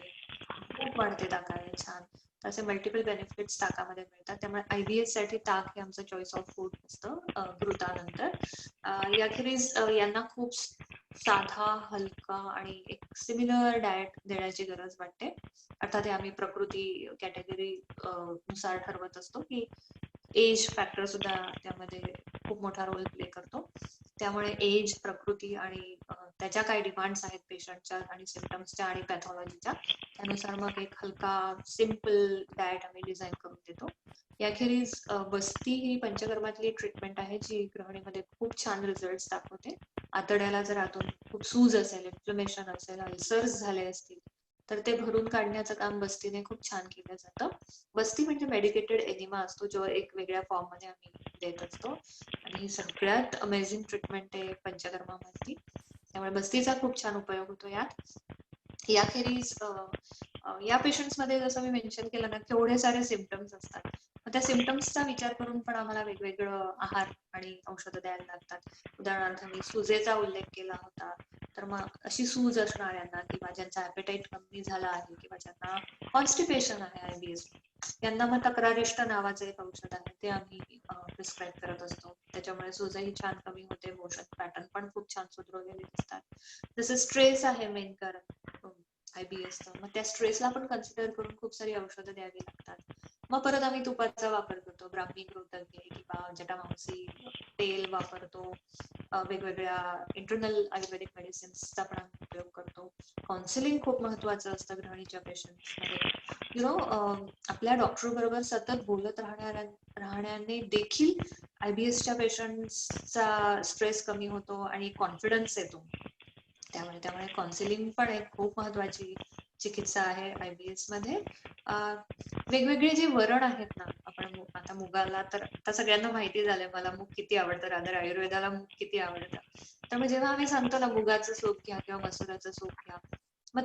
खूप वाढते ताकाने छान. तसे मल्टिपल बेनिफिट्स ताकामध्ये मिळतात. त्यामुळे IBS साठी ताक हे आमचं चॉईस ऑफ फूड असतं घृतानंतर. याखेरीज यांना खूप साधा, हलका आणि एक सिमिलर डाएट देण्याची गरज वाटते. अर्थात हे आम्ही प्रकृती कॅटेगरी नुसार ठरवत असतो की एज फॅक्टर सुद्धा त्यामध्ये खूप मोठा रोल प्ले करतो. त्यामुळे एज, प्रकृती आणि त्याच्या काय डिमांड्स आहेत पेशंटच्या आणि सिम्पटम्सच्या आणि पॅथॉलॉजीच्या, त्यानुसार मग एक हलका सिम्पल डाएट आम्ही डिझाईन करून देतो. याखेरीज बस्ती ही पंचकर्मातली ट्रीटमेंट आहे जी गृहिणीमध्ये खूप छान रिझल्ट दाखवते. आतड्याला जर आतून खूप सूज असेल, इन्फ्लमेशन असेल, अल्सर्स झाले असतील, तर ते भरून काढण्याचं काम बस्तीने खूप छान केलं जातं. बस्ती म्हणजे मेडिकेटेड एनिमा असतो, जो एक वेगळ्या फॉर्म मध्ये आम्ही देत असतो. आणि ही सगळ्यात अमेझिंग ट्रीटमेंट आहे पंचकर्मामधली, त्यामुळे बस्तीचा खूप छान उपयोग होतो यात. याखेरीज या पेशंट्स मध्ये जसं मी मेन्शन केलं ना, केवढे सारे सिम्पटम्स असतात. मग त्या सिम्पटम्सचा विचार करून पण आम्हाला वेगवेगळं आहार आणि औषधं द्यायला लागतात. उदाहरणार्थ मी सुजेचा उल्लेख केला होता, तर मग अशी सूज असणाऱ्यांना किंवा ज्यांचा ॲपेटाईट कमी झाला आहे किंवा ज्यांना कॉन्स्टिपेशन आहे IBS, यांना मग तक्रारिष्ट नावाचं एक औषध आहे, ते आम्ही प्रिस्क्राईब करत असतो. त्याच्यामुळे सूजही छान कमी होते, मोशन पॅटर्न पण खूप छान सुधरवलेले दिसतात. जसं स्ट्रेस आहे मेन कारण IBSचं, मग त्या स्ट्रेसला पण कन्सिडर करून खूप सारी औषधं द्यावी लागतात. मग परत आम्ही तुपाचा वापर करतो, ब्राह्मी कृतज्ञ किंवा जटामांसी तेल वापरतो. वेगवेगळ्या इंटरनल आयुर्वेदिक मेडिसिन्सचा पण आम्ही उपयोग करतो. काउन्सिलिंग खूप महत्वाचं असतं गृहिणीच्या पेशंट्समध्ये. आपल्या डॉक्टर बरोबर सतत बोलत राहण्याने देखील IBSच्या पेशंट्सचा स्ट्रेस कमी होतो आणि कॉन्फिडन्स येतो. त्यामुळे काउन्सिलिंग पण एक खूप महत्वाची चिकित्सा आहे IBS मध्ये. वेगवेगळे जे वरण आहेत ना, आपण आता मुगाला तर आता सगळ्यांना माहिती झालंय मला मूग किती आवडतं, रादर आयुर्वेदाला मूग किती आवडतं. तर मग जेव्हा आम्ही सांगतो ना मुगाचं सूप घ्या किंवा मसुराचं सूप घ्या, मग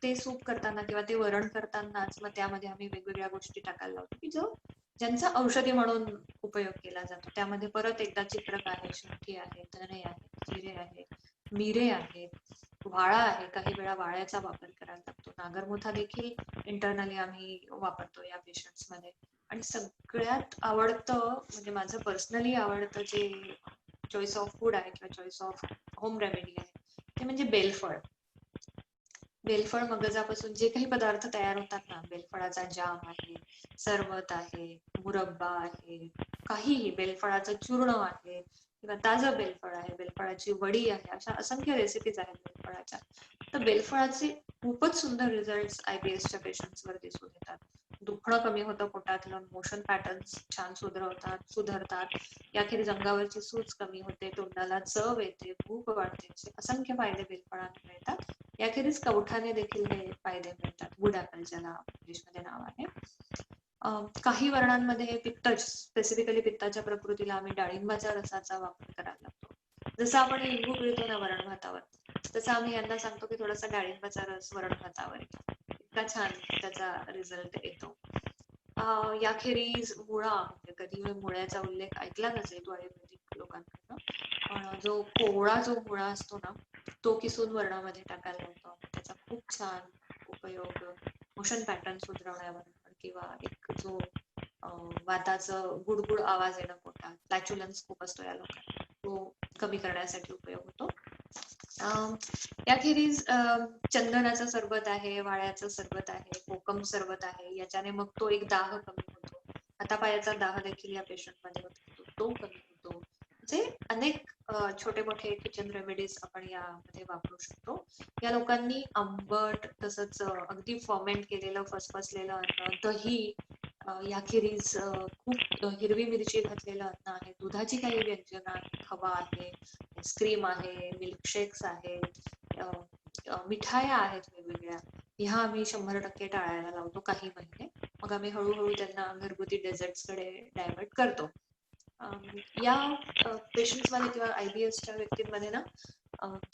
ते सूप करताना किंवा ते वरण करतानाच मग त्यामध्ये आम्ही वेगवेगळ्या गोष्टी टाकायला लावतो की जो ज्यांचा औषधी म्हणून उपयोग केला जातो. त्यामध्ये परत एकदा चित्रक आहे, शुंठी आहे, धने आहे, जिरे आहे, मिरे आहेत, वाळा आहे. काही वेळा वाळ्याचा वापर करायला लागतो. नागरमोथा देखील इंटरनली आम्ही वापरतो या पेशंट्स मध्ये. आणि सगळ्यात आवडतं म्हणजे माझं पर्सनली आवडतं जे चॉईस ऑफ फूड आहे किंवा चॉईस ऑफ होम रेमेडी आहे ते म्हणजे बेलफळ. बेलफळ मगजापासून जे काही पदार्थ तयार होतात ना, बेलफळाचा जाम आहे, सरबत आहे, मुरब्बा आहे, काहीही, बेलफळाचं चूर्ण आहे किंवा ताजं बेलफळ आहे, बेलफळाची वडी आहे, अशा असंख्य रेसिपीज आहेत बेलफळाच्या. तर बेलफळाचे खूपच सुंदर रिझल्ट्स IBSच्या पेशंट्सवर दिसून येतात. दुखणं कमी होतं पोटातलं, मोशन पॅटर्न्स छान सुधरतात, याखेरीज अंगावरची सूज कमी होते, तोंडाला चव येते, भूक वाढते, असे असंख्य फायदे बेलफळांना मिळतात. याखेरीज कवठाने देखील हे फायदे मिळतात. वूड ऍपल ज्याला इंग्लिशमध्ये नाव आहे. काही वर्णांमध्ये पित्त, स्पेसिफिकली पित्ताच्या प्रकृतीला आम्ही डाळिंबाच्या रसाचा वापर करायला लागतो. जसं आपण लिंबू पिळतो ना वरण भातावर, तसं आम्ही यांना सांगतो की थोडासा डाळिंबाचा रस वरण भातावर घ्या. इतका छान त्याचा रिझल्ट येतो. याखेरीज मुळा, म्हणजे कधी मुळ्याचा उल्लेख ऐकला नसेल तो आयुर्वेदिक लोकांकडनं, पण जो मुळा असतो ना, तो किसून वर्णामध्ये टाकायला लागतो. त्याचा खूप छान उपयोग मोशन पॅटर्न सुधारण्यावर किंवा एक जो वाताचं गुडगुड आवाज येणं पोटात, फ्लॅच्युलन्स खूप असतो या लोकांना, तो कमी करण्यासाठी उपयोग होतो. याखेरीज चंदनाचं सरबत आहे, वाळ्याचं सरबत आहे, कोकम सरबत आहे. याच्याने मग तो एक दाह कमी होतो. हातापायाचा दाह देखील या पेशंट मध्ये होतो, तो कमी होतो. म्हणजे अनेक छोटे मोठे किचन रेमेडीज आपण यामध्ये वापरू शकतो. या लोकांनी आंबट, तसंच अगदी फर्मेंट केलेलं फसफसलेलं अन्न, दही, याखेरीज खूप हिरवी मिरची घातलेलं अन्न आहे, दुधाची काही व्यंजन आहे, खवा आहे, आईस्क्रीम आहे, मिल्कशेक्स आहेत, मिठाया आहेत वेगवेगळ्या, ह्या आम्ही 100% टाळायला लावतो काही महिने. मग आम्ही हळूहळू त्यांना घरगुती डेझर्ट्सकडे डायव्हर्ट करतो. या पेशंट्स मध्ये किंवा IBSच्या व्यक्तींमध्ये ना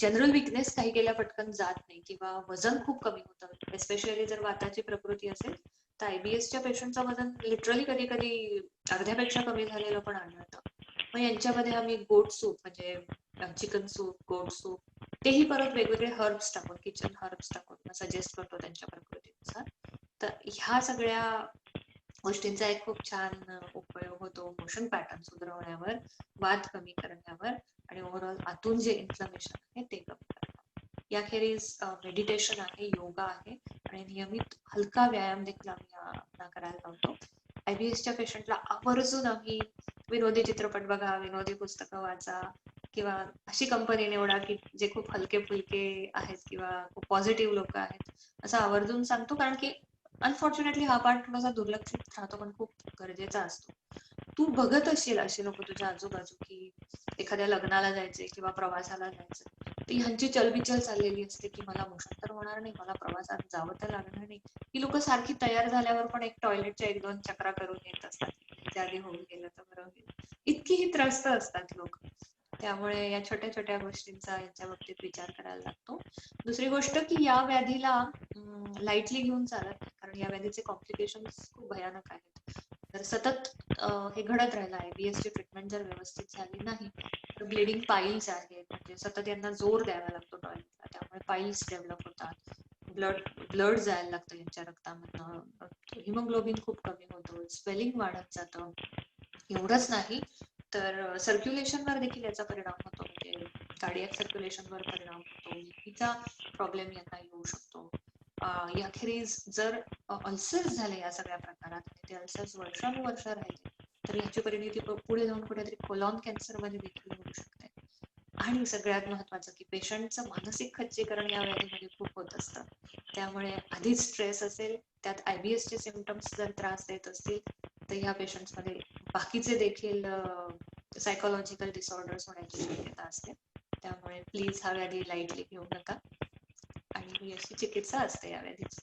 जनरल विकनेस काही केल्या पटकन जात नाही किंवा वजन खूप कमी होतं. एस्पेशली जर वाताची प्रकृती असेल तर IBSच्या पेशंटचं वजन लिटरली कधी कधी अर्ध्यापेक्षा कमी झालेलं पण आढळतं. मग यांच्यामध्ये आम्ही गोट सूप, म्हणजे चिकन सूप, गोट सूप, तेही परत वेगवेगळे हर्ब्स टाकून, किचन हर्ब्स टाकून सजेस्ट करतो त्यांच्या प्रकृतीनुसार. तर ह्या सगळ्या गोष्टींचा एक खूप छान उपयोग होतो मोशन पॅटर्न सुधारण्यावर, वात कमी करण्यावर आणि ओव्हरऑल आतून जे इन्फ्लमेशन आहे ते कमी करण्यावर. याखेरीज मेडिटेशन आहे, योगा आहे आणि नियमित हलका व्यायाम देखील आम्ही करायला लावतो. IBSच्या पेशंटला आवर्जून आम्ही विनोदी चित्रपट बघा, विनोदी पुस्तकं वाचा किंवा अशी कंपनी निवडा की जे खूप हलके फुलके आहेत किंवा खूप पॉझिटिव्ह लोक आहेत, असं आवर्जून सांगतो. कारण की अनफॉर्च्युनेटली हा पार्ट थोडासा दुर्लक्षित राहतो, पण खूप गरजेचा असतो. तू बघत असशील अशी लोक तुझ्या आजूबाजू की एखाद्या लग्नाला जायचे किंवा प्रवासाला जायचं, ती ह्यांची चलबिचल चाललेली असते की मला मोशन तर होणार नाही, मला प्रवासात जावं तर लागणार नाही. ही लोक सारखी तयार झाल्यावर पण एक टॉयलेटच्या 1-2 चक्रा करून येत असतात, जागी होऊन गेलं तर बरं होईल, इतकीही त्रस्त असतात लोक. त्यामुळे या छोट्या छोट्या गोष्टींचा यांच्या बाबतीत विचार करायला लागतो. दुसरी गोष्ट की या व्याधीला लाईटली घेऊन चालत नाही, कारण या व्याधीचे कॉम्प्लिकेशन्स खूप भयानक आहेत. तर सतत हे घडत राहिलं, IBSची ट्रीटमेंट जर व्यवस्थित झाली नाही तर ब्लिडिंग पाईल्स आहेत, म्हणजे सतत यांना जोर द्यावा लागतो टॉयलेटला, त्यामुळे पाईल्स डेव्हलप होतात, ब्लड जायला लागतं यांच्या रक्तामधनं, हिमोग्लोबिन खूप कमी होतं, स्वेलिंग वाढत जातं. एवढंच नाही तर सर्क्युलेशनवर देखील याचा परिणाम होतो, म्हणजे कार्डियक सर्क्युलेशनवर परिणाम होतो, बीपीचा प्रॉब्लेम यांना येऊ शकतो. याखेरीज जर अल्सर्स झाले या सगळ्या प्रकारात आणि ते अल्सर्स वर्षानुवर्ष राहिले तर याची परिणती पुढे जाऊन कुठेतरी कोलॉन कॅन्सर मध्ये देखील होऊ शकते. आणि सगळ्यात महत्वाचं की पेशंटचं मानसिक खच्चीकरण या व्याधीमध्ये खूप होत असतं. त्यामुळे आधीच स्ट्रेस असेल, त्यात IBSचे सिम्पटम्स जर त्रास देत असतील तर ह्या पेशंट्समध्ये बाकीचे देखील सायकोलॉजिकल डिसऑर्डर्स होण्याची शक्यता असते. त्यामुळे प्लीज हा व्याधी लाईटली घेऊ नका आणि ही अशी चिकित्सा असते या व्याधीची.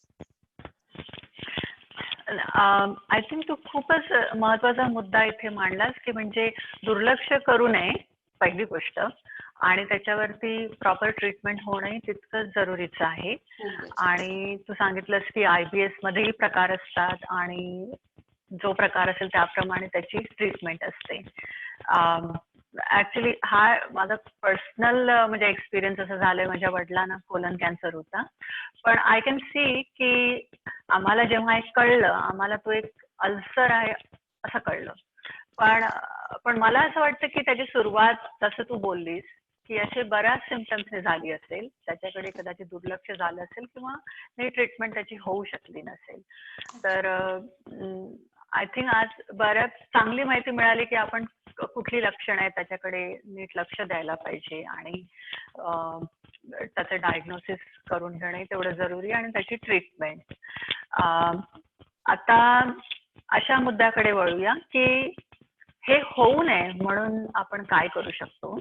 आय थिंक तू खूपच महत्वाचा मुद्दा इथे मांडलास की म्हणजे दुर्लक्ष करू नये पहिली गोष्ट, आणि त्याच्यावरती प्रॉपर ट्रीटमेंट होणं तितकंच जरुरीचं आहे. आणि तू सांगितलंस की IBS मध्येही प्रकार असतात आणि जो प्रकार असेल त्याप्रमाणे त्याची ट्रीटमेंट असते. ऍक्च्युली हा माझा पर्सनल म्हणजे एक्सपिरियन्स असं झालंय, माझ्या वडिलांना कोलन कॅन्सर होता. पण आय कॅन सी की आम्हाला जेव्हा एक कळलं, आम्हाला तो एक अल्सर आहे असं कळलं. पण पण मला असं वाटतं की त्याची सुरुवात, जसं तू बोललीस की असे बऱ्याच सिम्पटम्सने झाली असेल, त्याच्याकडे कदाचित दुर्लक्ष झालं असेल किंवा नीट ट्रीटमेंट त्याची होऊ शकली नसेल. तर आय थिंक आज बऱ्याच चांगली माहिती मिळाली की आपण कुठली लक्षणं आहेत त्याच्याकडे नीट लक्ष द्यायला पाहिजे, आणि त्याचं डायग्नोसिस करून घेणे तेवढं जरुरी, आणि त्याची ट्रीटमेंट. आता अशा मुद्द्याकडे वळूया की हे होऊ नये म्हणून आपण काय करू शकतो,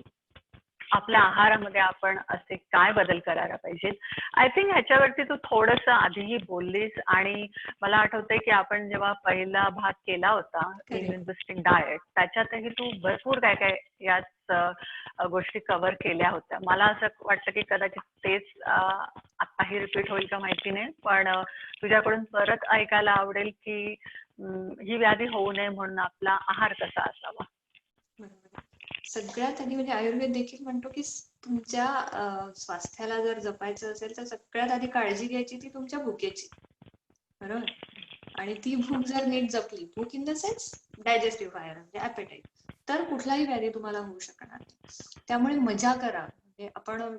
आपल्या आहारामध्ये आपण असे काय बदल करायला पाहिजेत. आय थिंक ह्याच्यावरती तू थोडंसं आधीही बोललीस, आणि मला आठवतंय की आपण जेव्हा पहिला भाग केला होता इम्युन बुस्टिंग डाएट, त्याच्यातही तू भरपूर काय काय याच गोष्टी कव्हर केल्या होत्या. मला असं वाटतं की कदाचित तेच आताही रिपीट होईल का माहिती नाही, पण तुझ्याकडून परत ऐकायला आवडेल की ही व्याधी होऊ नये म्हणून आपला आहार कसा असावा. सगळ्यात आधी म्हणजे आयुर्वेद देखील म्हणतो की तुमच्या स्वास्थ्याला जर जपायचं असेल तर सगळ्यात आधी काळजी घ्यायची ती तुमच्या भुकेची, बरोबर. आणि ती भूक जर नीट जपली, भूक in the sense digestive fire म्हणजे ॲपेटाईट, तर कुठलाही व्याधी तुम्हाला होऊ शकणार नाही. त्यामुळे मजा करा. म्हणजे आपण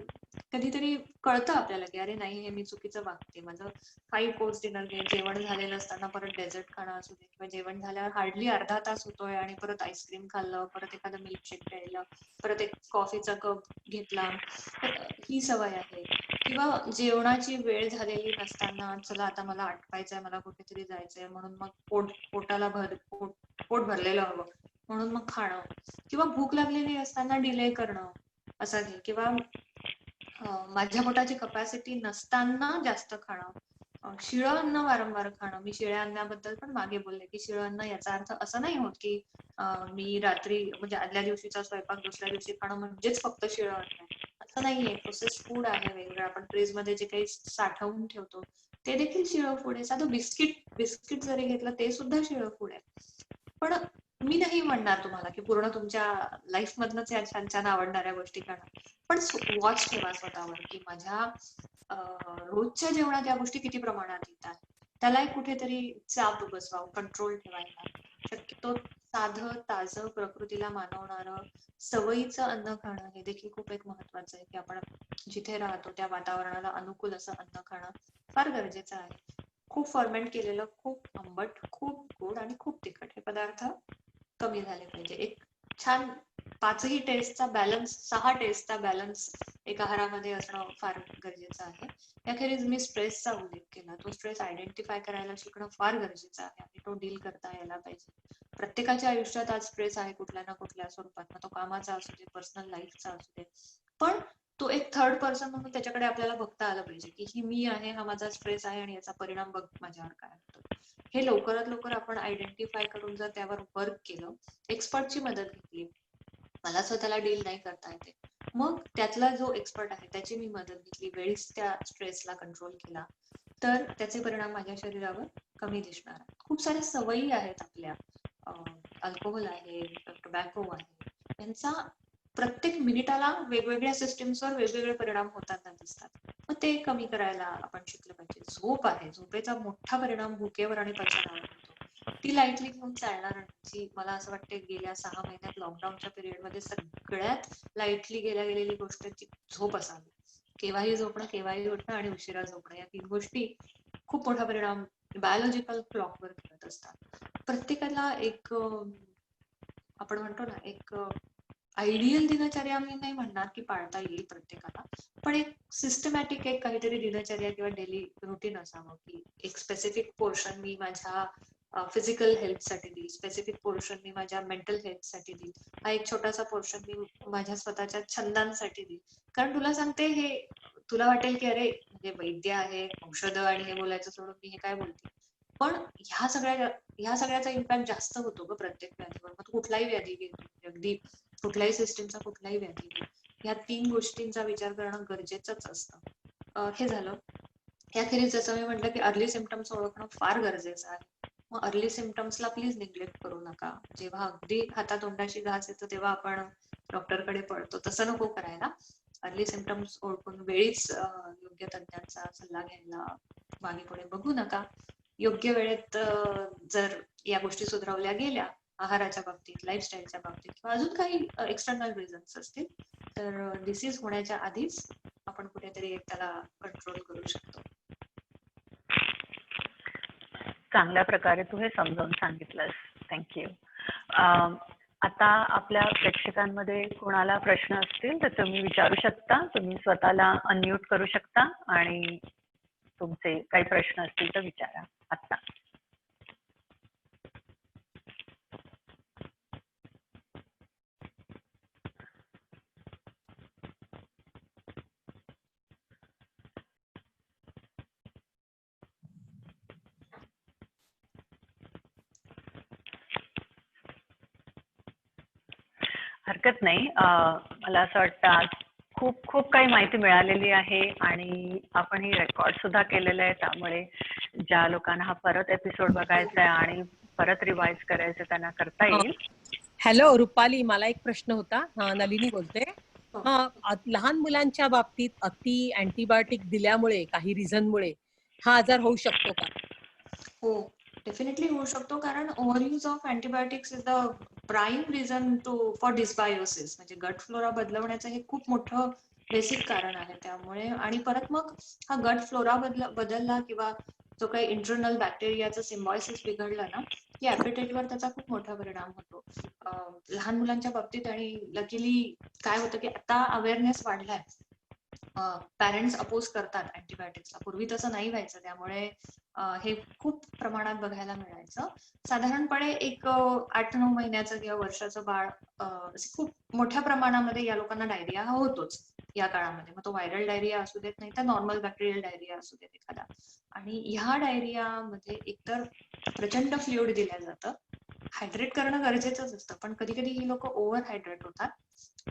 कधीतरी कळतं आपल्याला की अरे नाही, हे मी चुकीचं वागते. माझं 5 कोर्स डिनर घे, जेवण झालेलं असताना परत डेझर्ट खाणं असू दे, किंवा जेवण झाल्यावर हार्डली अर्धा तास होतोय आणि परत आईस्क्रीम खाल्लं, परत एखादं मिल्कशेक प्यायलं, परत एक कॉफीचा कप घेतला, ही सवय आहे. किंवा जेवणाची वेळ झालेली नसताना चला आता मला आटपायचंय, मला कुठेतरी जायचंय म्हणून मग पोटाला पोट भरलेलं हवं म्हणून मग खाणं, किंवा भूक लागलेली असताना डिले करणं असं घे, किंवा माझ्या पोटाची कपॅसिटी नसताना जास्त खाणं, शिळं अन्न वारंवार खाणं. मी शिळ्या अन्नाबद्दल पण मागे बोलले की शिळं अन्न याचा अर्थ असं नाही होत की मी रात्री म्हणजे आदल्या दिवशीचा स्वयंपाक दुसऱ्या दिवशी खाणं म्हणजेच फक्त शिळं अन्न आहे, असं नाहीये. प्रोसेस फूड आहे वेगवेगळं. आपण फ्रीज मध्ये जे काही साठवून ठेवतो ते देखील शिळं फूड आहे. साधं बिस्किट जरी घेतलं ते सुद्धा शिळं फूड आहे. पण मी नाही म्हणणार तुम्हाला की पूर्ण तुमच्या लाईफ मधनच या छान छान आवडणाऱ्या गोष्टी करा, पण वॉच ठेवा स्वतःवर की माझ्या रोजच्या जेवणात या गोष्टी किती प्रमाणात येतात, त्याला एक कुठेतरी चाप बसवा, कंट्रोल ठेवायला. शक्यतो साधं ताजं प्रकृतीला मानवणारं सवयीचं अन्न खाणं हे देखील खूप एक महत्वाचं आहे की आपण जिथे राहतो त्या वातावरणाला अनुकूल असं अन्न खाणं फार गरजेचं आहे. खूप फर्मेंट केलेलं, खूप आंबट, खूप गोड आणि खूप तिखट हे पदार्थ कमी झाले पाहिजे. एक छान 5ही टेस्टचा बॅलन्स, 6 टेस्टचा बॅलन्स एक आहारामध्ये असणं फार गरजेचं आहे. याखेरीज मी स्ट्रेसचा उल्लेख केला. तो स्ट्रेस आयडेंटिफाय करायला शिकणं फार गरजेचं आहे आणि तो डील करता यायला पाहिजे. प्रत्येकाच्या आयुष्यात आज स्ट्रेस आहे कुठल्या ना कुठल्या स्वरूपात, मग तो कामाचा असू दे, पर्सनल लाईफचा असू दे, पण तो एक थर्ड पर्सन म्हणून त्याच्याकडे आपल्याला बघता आलं पाहिजे की ही मी आहे, हा माझा स्ट्रेस आहे आणि याचा परिणाम बघ माझ्यावर काय होतो. हे लवकरात लवकर आपण आयडेंटिफाय करून जर त्यावर वर्क केलं, एक्सपर्टची मदत घेतली, मला स्वतःला डील नाही करता येते, मग त्यातला जो एक्सपर्ट आहे त्याची मी मदत घेतली, वेळीच त्या स्ट्रेसला कंट्रोल केला, तर त्याचे परिणाम माझ्या शरीरावर कमी दिसणार आहेत. खूप साऱ्या सवयी आहेत आपल्या, अल्कोहोल आहे, टोबॅको आहे, यांचा प्रत्येक मिनिटाला वेगवेगळ्या सिस्टीम्सवर वेगवेगळे परिणाम होताना दिसतात. मग ते कमी करायला आपण शिकलं पाहिजे. झोप आहे, झोपेचा मोठा परिणाम भुकेवर आणि पचनावर होतो. ती लाईटली घेऊन चालणार नाही. मला असं वाटतं गेल्या 6 महिन्यात लॉकडाऊनच्या पिरियडमध्ये सगळ्यात लाईटली गेलेली गोष्ट ती झोप असावी. केव्हाही झोपणं, केव्हाही उठणं आणि उशिरा झोपणं, या 3 गोष्टी खूप मोठा परिणाम बायोलॉजिकल क्लॉकवर करत असतात. प्रत्येकाला एक आपण म्हणतो ना, एक आयडियल दिनचर्या मी नाही म्हणणार की पाळता येईल प्रत्येकाला, पण एक सिस्टमॅटिक एक काहीतरी दिनचर्या किंवा डेली रुटीन असावं की एक स्पेसिफिक पोर्शन मी माझ्या फिजिकल हेल्थसाठी देईल, स्पेसिफिक पोर्शन मी माझ्या मेंटल हेल्थसाठी देईल, हा एक छोटासा पोर्शन मी माझ्या स्वतःच्या छंदांसाठी देईल. कारण तुला सांगते, हे तुला वाटेल की अरे म्हणजे वैद्य आहे, औषधं आणि हे बोलायचं सोडून मी हे काय बोलते, पण ह्या सगळ्याचा इम्पॅक्ट जास्त होतो ग प्रत्येक व्याधीवर. मग कुठलाही व्याधी घे, अगदी कुठल्याही सिस्टीमचा कुठलाही व्याधी घे, या 3 गोष्टींचा विचार करणं गरजेचंच असतं. हे झालं. याखेरीज जसं मी म्हटलं की अर्ली सिम्पटम्स ओळखणं फार गरजेचं आहे. मग अर्ली सिम्पटम्सला प्लीज निग्लेक्ट करू नका. जेव्हा अगदी हातातोंडाशी घास येतो तेव्हा आपण डॉक्टरकडे पळतो, तसं नको करायला. अर्ली सिम्पटम्स ओळखून वेळीच योग्य तज्ञांचा सल्ला घ्यायला मागे पुढे बघू नका. योग्य वेळेत जर या गोष्टी सुधारवल्या गेल्या आहाराच्या बाबतीत, लाईफस्टाईलच्या बाबतीत किंवा अजून काही एक्सटर्नल रिझन्स असतील तर डिसीज होण्याच्या आधीच आपण कुठेतरी त्याला कंट्रोल करू शकतो. चांगल्या प्रकारे तू हे समजावून सांगितलंस. थँक्यू. आता आपल्या प्रेक्षकांमध्ये कोणाला प्रश्न असतील तर तुम्ही विचारू शकता. तुम्ही स्वतःला अनम्यूट करू शकता आणि तुमचे काही प्रश्न असतील तर विचारा आता. हरकत नाही. मला असं वाटतं आज खूप खूप काही माहिती मिळालेली आहे आणि आपण ही रेकॉर्ड सुद्धा केलेलं आहे. त्यामुळे ज्या लोकांना हा परत एपिसोड बघायचा आहे आणि परत रिवाइज करायचं त्यांना करता येईल. हॅलो रुपाली, मला एक प्रश्न होता. नलिनी बोलते. लहान मुलांच्या बाबतीत अति अँटीबायोटिक दिल्यामुळे काही रिझनमुळे हा आजार होऊ शकतो का? हो, डेफिनेटली होऊ शकतो, कारण overuse of antibiotics is the prime reason for dysbiosis. म्हणजे गट फ्लोरा बदलवण्याचं हे खूप मोठं बेसिक कारण आहे. त्यामुळे आणि परत मग हा गट फ्लोरा बदलला किंवा जो काही इंटरनल बॅक्टेरियाचं सिम्बायोसिस बिघडलं ना, की ऍपेटाईटवर त्याचा खूप मोठा परिणाम होतो लहान मुलांच्या बाबतीत. आणि लकीली काय होतं की आता अवेअरनेस वाढलाय, पॅरेंट्स अपोज करतात अँटीबायोटिक्सला. पूर्वी तसं नाही व्हायचं, त्यामुळे हे खूप प्रमाणात बघायला मिळायचं. साधारणपणे एक 8-9 महिन्याचं किंवा वर्षाचं बाळ खूप मोठ्या प्रमाणामध्ये या लोकांना डायरिया हा होतोच या काळामध्ये. मग तो व्हायरल डायरिया असू देत, नाही तर नॉर्मल बॅक्टेरियल डायरिया असू देत एखादा. आणि ह्या डायरियामध्ये एकतर प्रचंड फ्लुइड दिलं जातं. हायड्रेट करणं गरजेचंच असतं, पण कधी कधी ही लोक ओव्हर हायड्रेट होतात.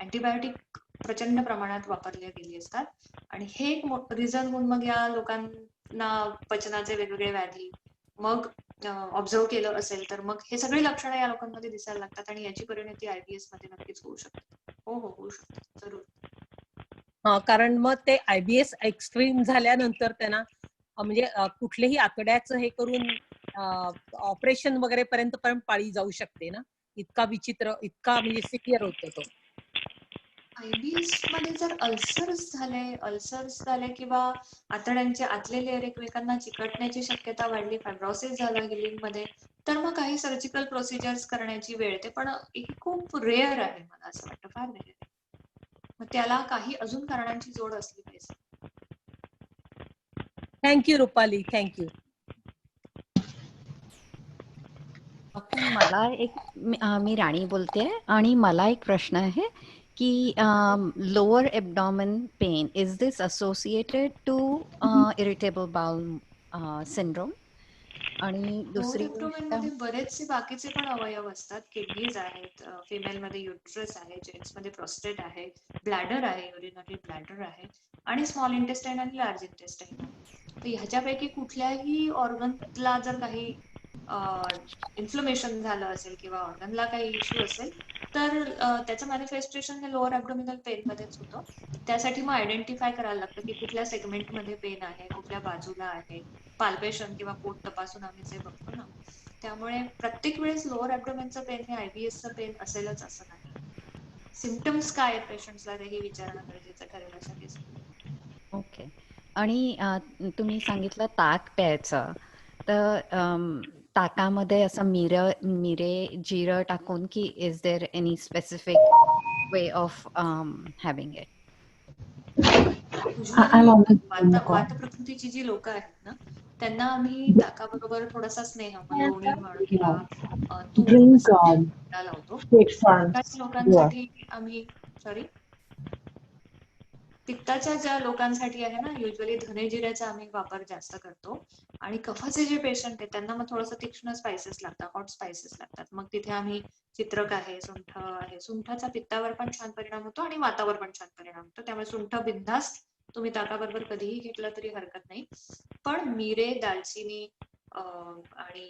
अँटीबायोटिक प्रचंड प्रमाणात वापरली गेली असतात आणि हे एक रिझन होऊन मग या लोकांना पचनाचे वेगवेगळे व्याधी मग ऑब्झर्व केलं असेल तर मग हे सगळी लक्षणं या लोकांमध्ये दिसायला लागतात आणि याची परिणती IBS मध्ये नक्कीच होऊ शकते. हो होऊ शकते जरूर. कारण मग ते IBS एक्स्ट्रीम झाल्यानंतर त्यांना म्हणजे कुठलेही आतड्याचं हे करून ऑपरेशन वगैरे पर्यंत पण पाळी जाऊ शकते ना. इतका विचित्र, इतका म्हणजे सिव्हिअर होतो तो. IBS मध्ये जर अल्सर्स झाले किंवा आतड्यांचे आतले लेयर एकमेकांना चिकटण्याची शक्यता वाढली, फायब्रोसिस झालं हिलिंग मध्ये, तर मग काही सर्जिकल प्रोसिजर्स करण्याची वेळ येते. पण ही खूप रेअर आहे, मला असं वाटतं फार रेअर आहे. मग त्याला काही अजून कारणांची जोड असली पाहिजे. Thank you Rupali, thank you. मला एक मी राणी बोलते आणि मला एक प्रश्न आहे की lower abdomen pain, is this associated to irritable bowel syndrome? आणि दुसरी मध्ये बरेचसे बाकीचे पण अवयव असतात. किडनीज आहेत, फिमेल मध्ये युट्रस आहे, जेंट्स मध्ये प्रोस्टेट आहे, ब्लॅडर आहे, युरिनरी ब्लॅडर आहे आणि स्मॉल इंटेस्टाईन आणि लार्ज इंटेस्टाईन आहे. तर ह्याच्यापैकी कुठल्याही ऑर्गनला जर काही इन्फ्लमेशन झालं असेल किंवा ऑर्गनला काही इश्यू असेल तर त्याचं मॅनिफेस्टेशन हे लोअर ॲब्डोमिनल पेन मध्येच होतं. त्यासाठी मग आयडेंटिफाय करायला लागतं की कुठल्या सेगमेंटमध्ये पेन आहे, कुठल्या बाजूला आहे. पाल्पेशन किंवा पोट तपासून आम्ही जे बघतो ना, त्यामुळे प्रत्येक वेळेस लोअर ॲब्डोमेनचं पेन हे IBSचं पेन असेलच असं नाही. सिम्पटम्स काय आहेत पेशंट्सला तेही विचारणं गरजेचं ठरेल अशा केसमध्ये. ओके. आणि तुम्ही सांगितलं ताक प्यायचं, तर ताकामध्ये असं मिरे जिरं टाकून की is there any specific way of having it? वात प्रकृतीची जी लोक आहेत ना, त्यांना आम्ही ताकाबरोबर थोडासा स्नेह, लोणी म्हण किंवा तूप लावतो. काही लोकांसाठी आम्ही पित्ताच्या ज्या लोकांसाठी आहे ना, युजली धने जिऱ्याचा आम्ही वापर जास्त करतो. आणि कफाचे जे पेशंट आहेत त्यांना मग थोडंसं तीक्ष्ण स्पायसेस लागतात, हॉट स्पायसेस लागतात. मग तिथे आम्ही चित्रक आहे, सुंठ आहे. सुंठाचा पित्तावर पण छान परिणाम होतो आणि वातावर पण छान परिणाम होतो. त्यामुळे सुंठ बिनधास्त तुम्ही ताकाबरोबर कधीही घेतलं तरी हरकत नाही. पण मिरे, दालचिनी, आणि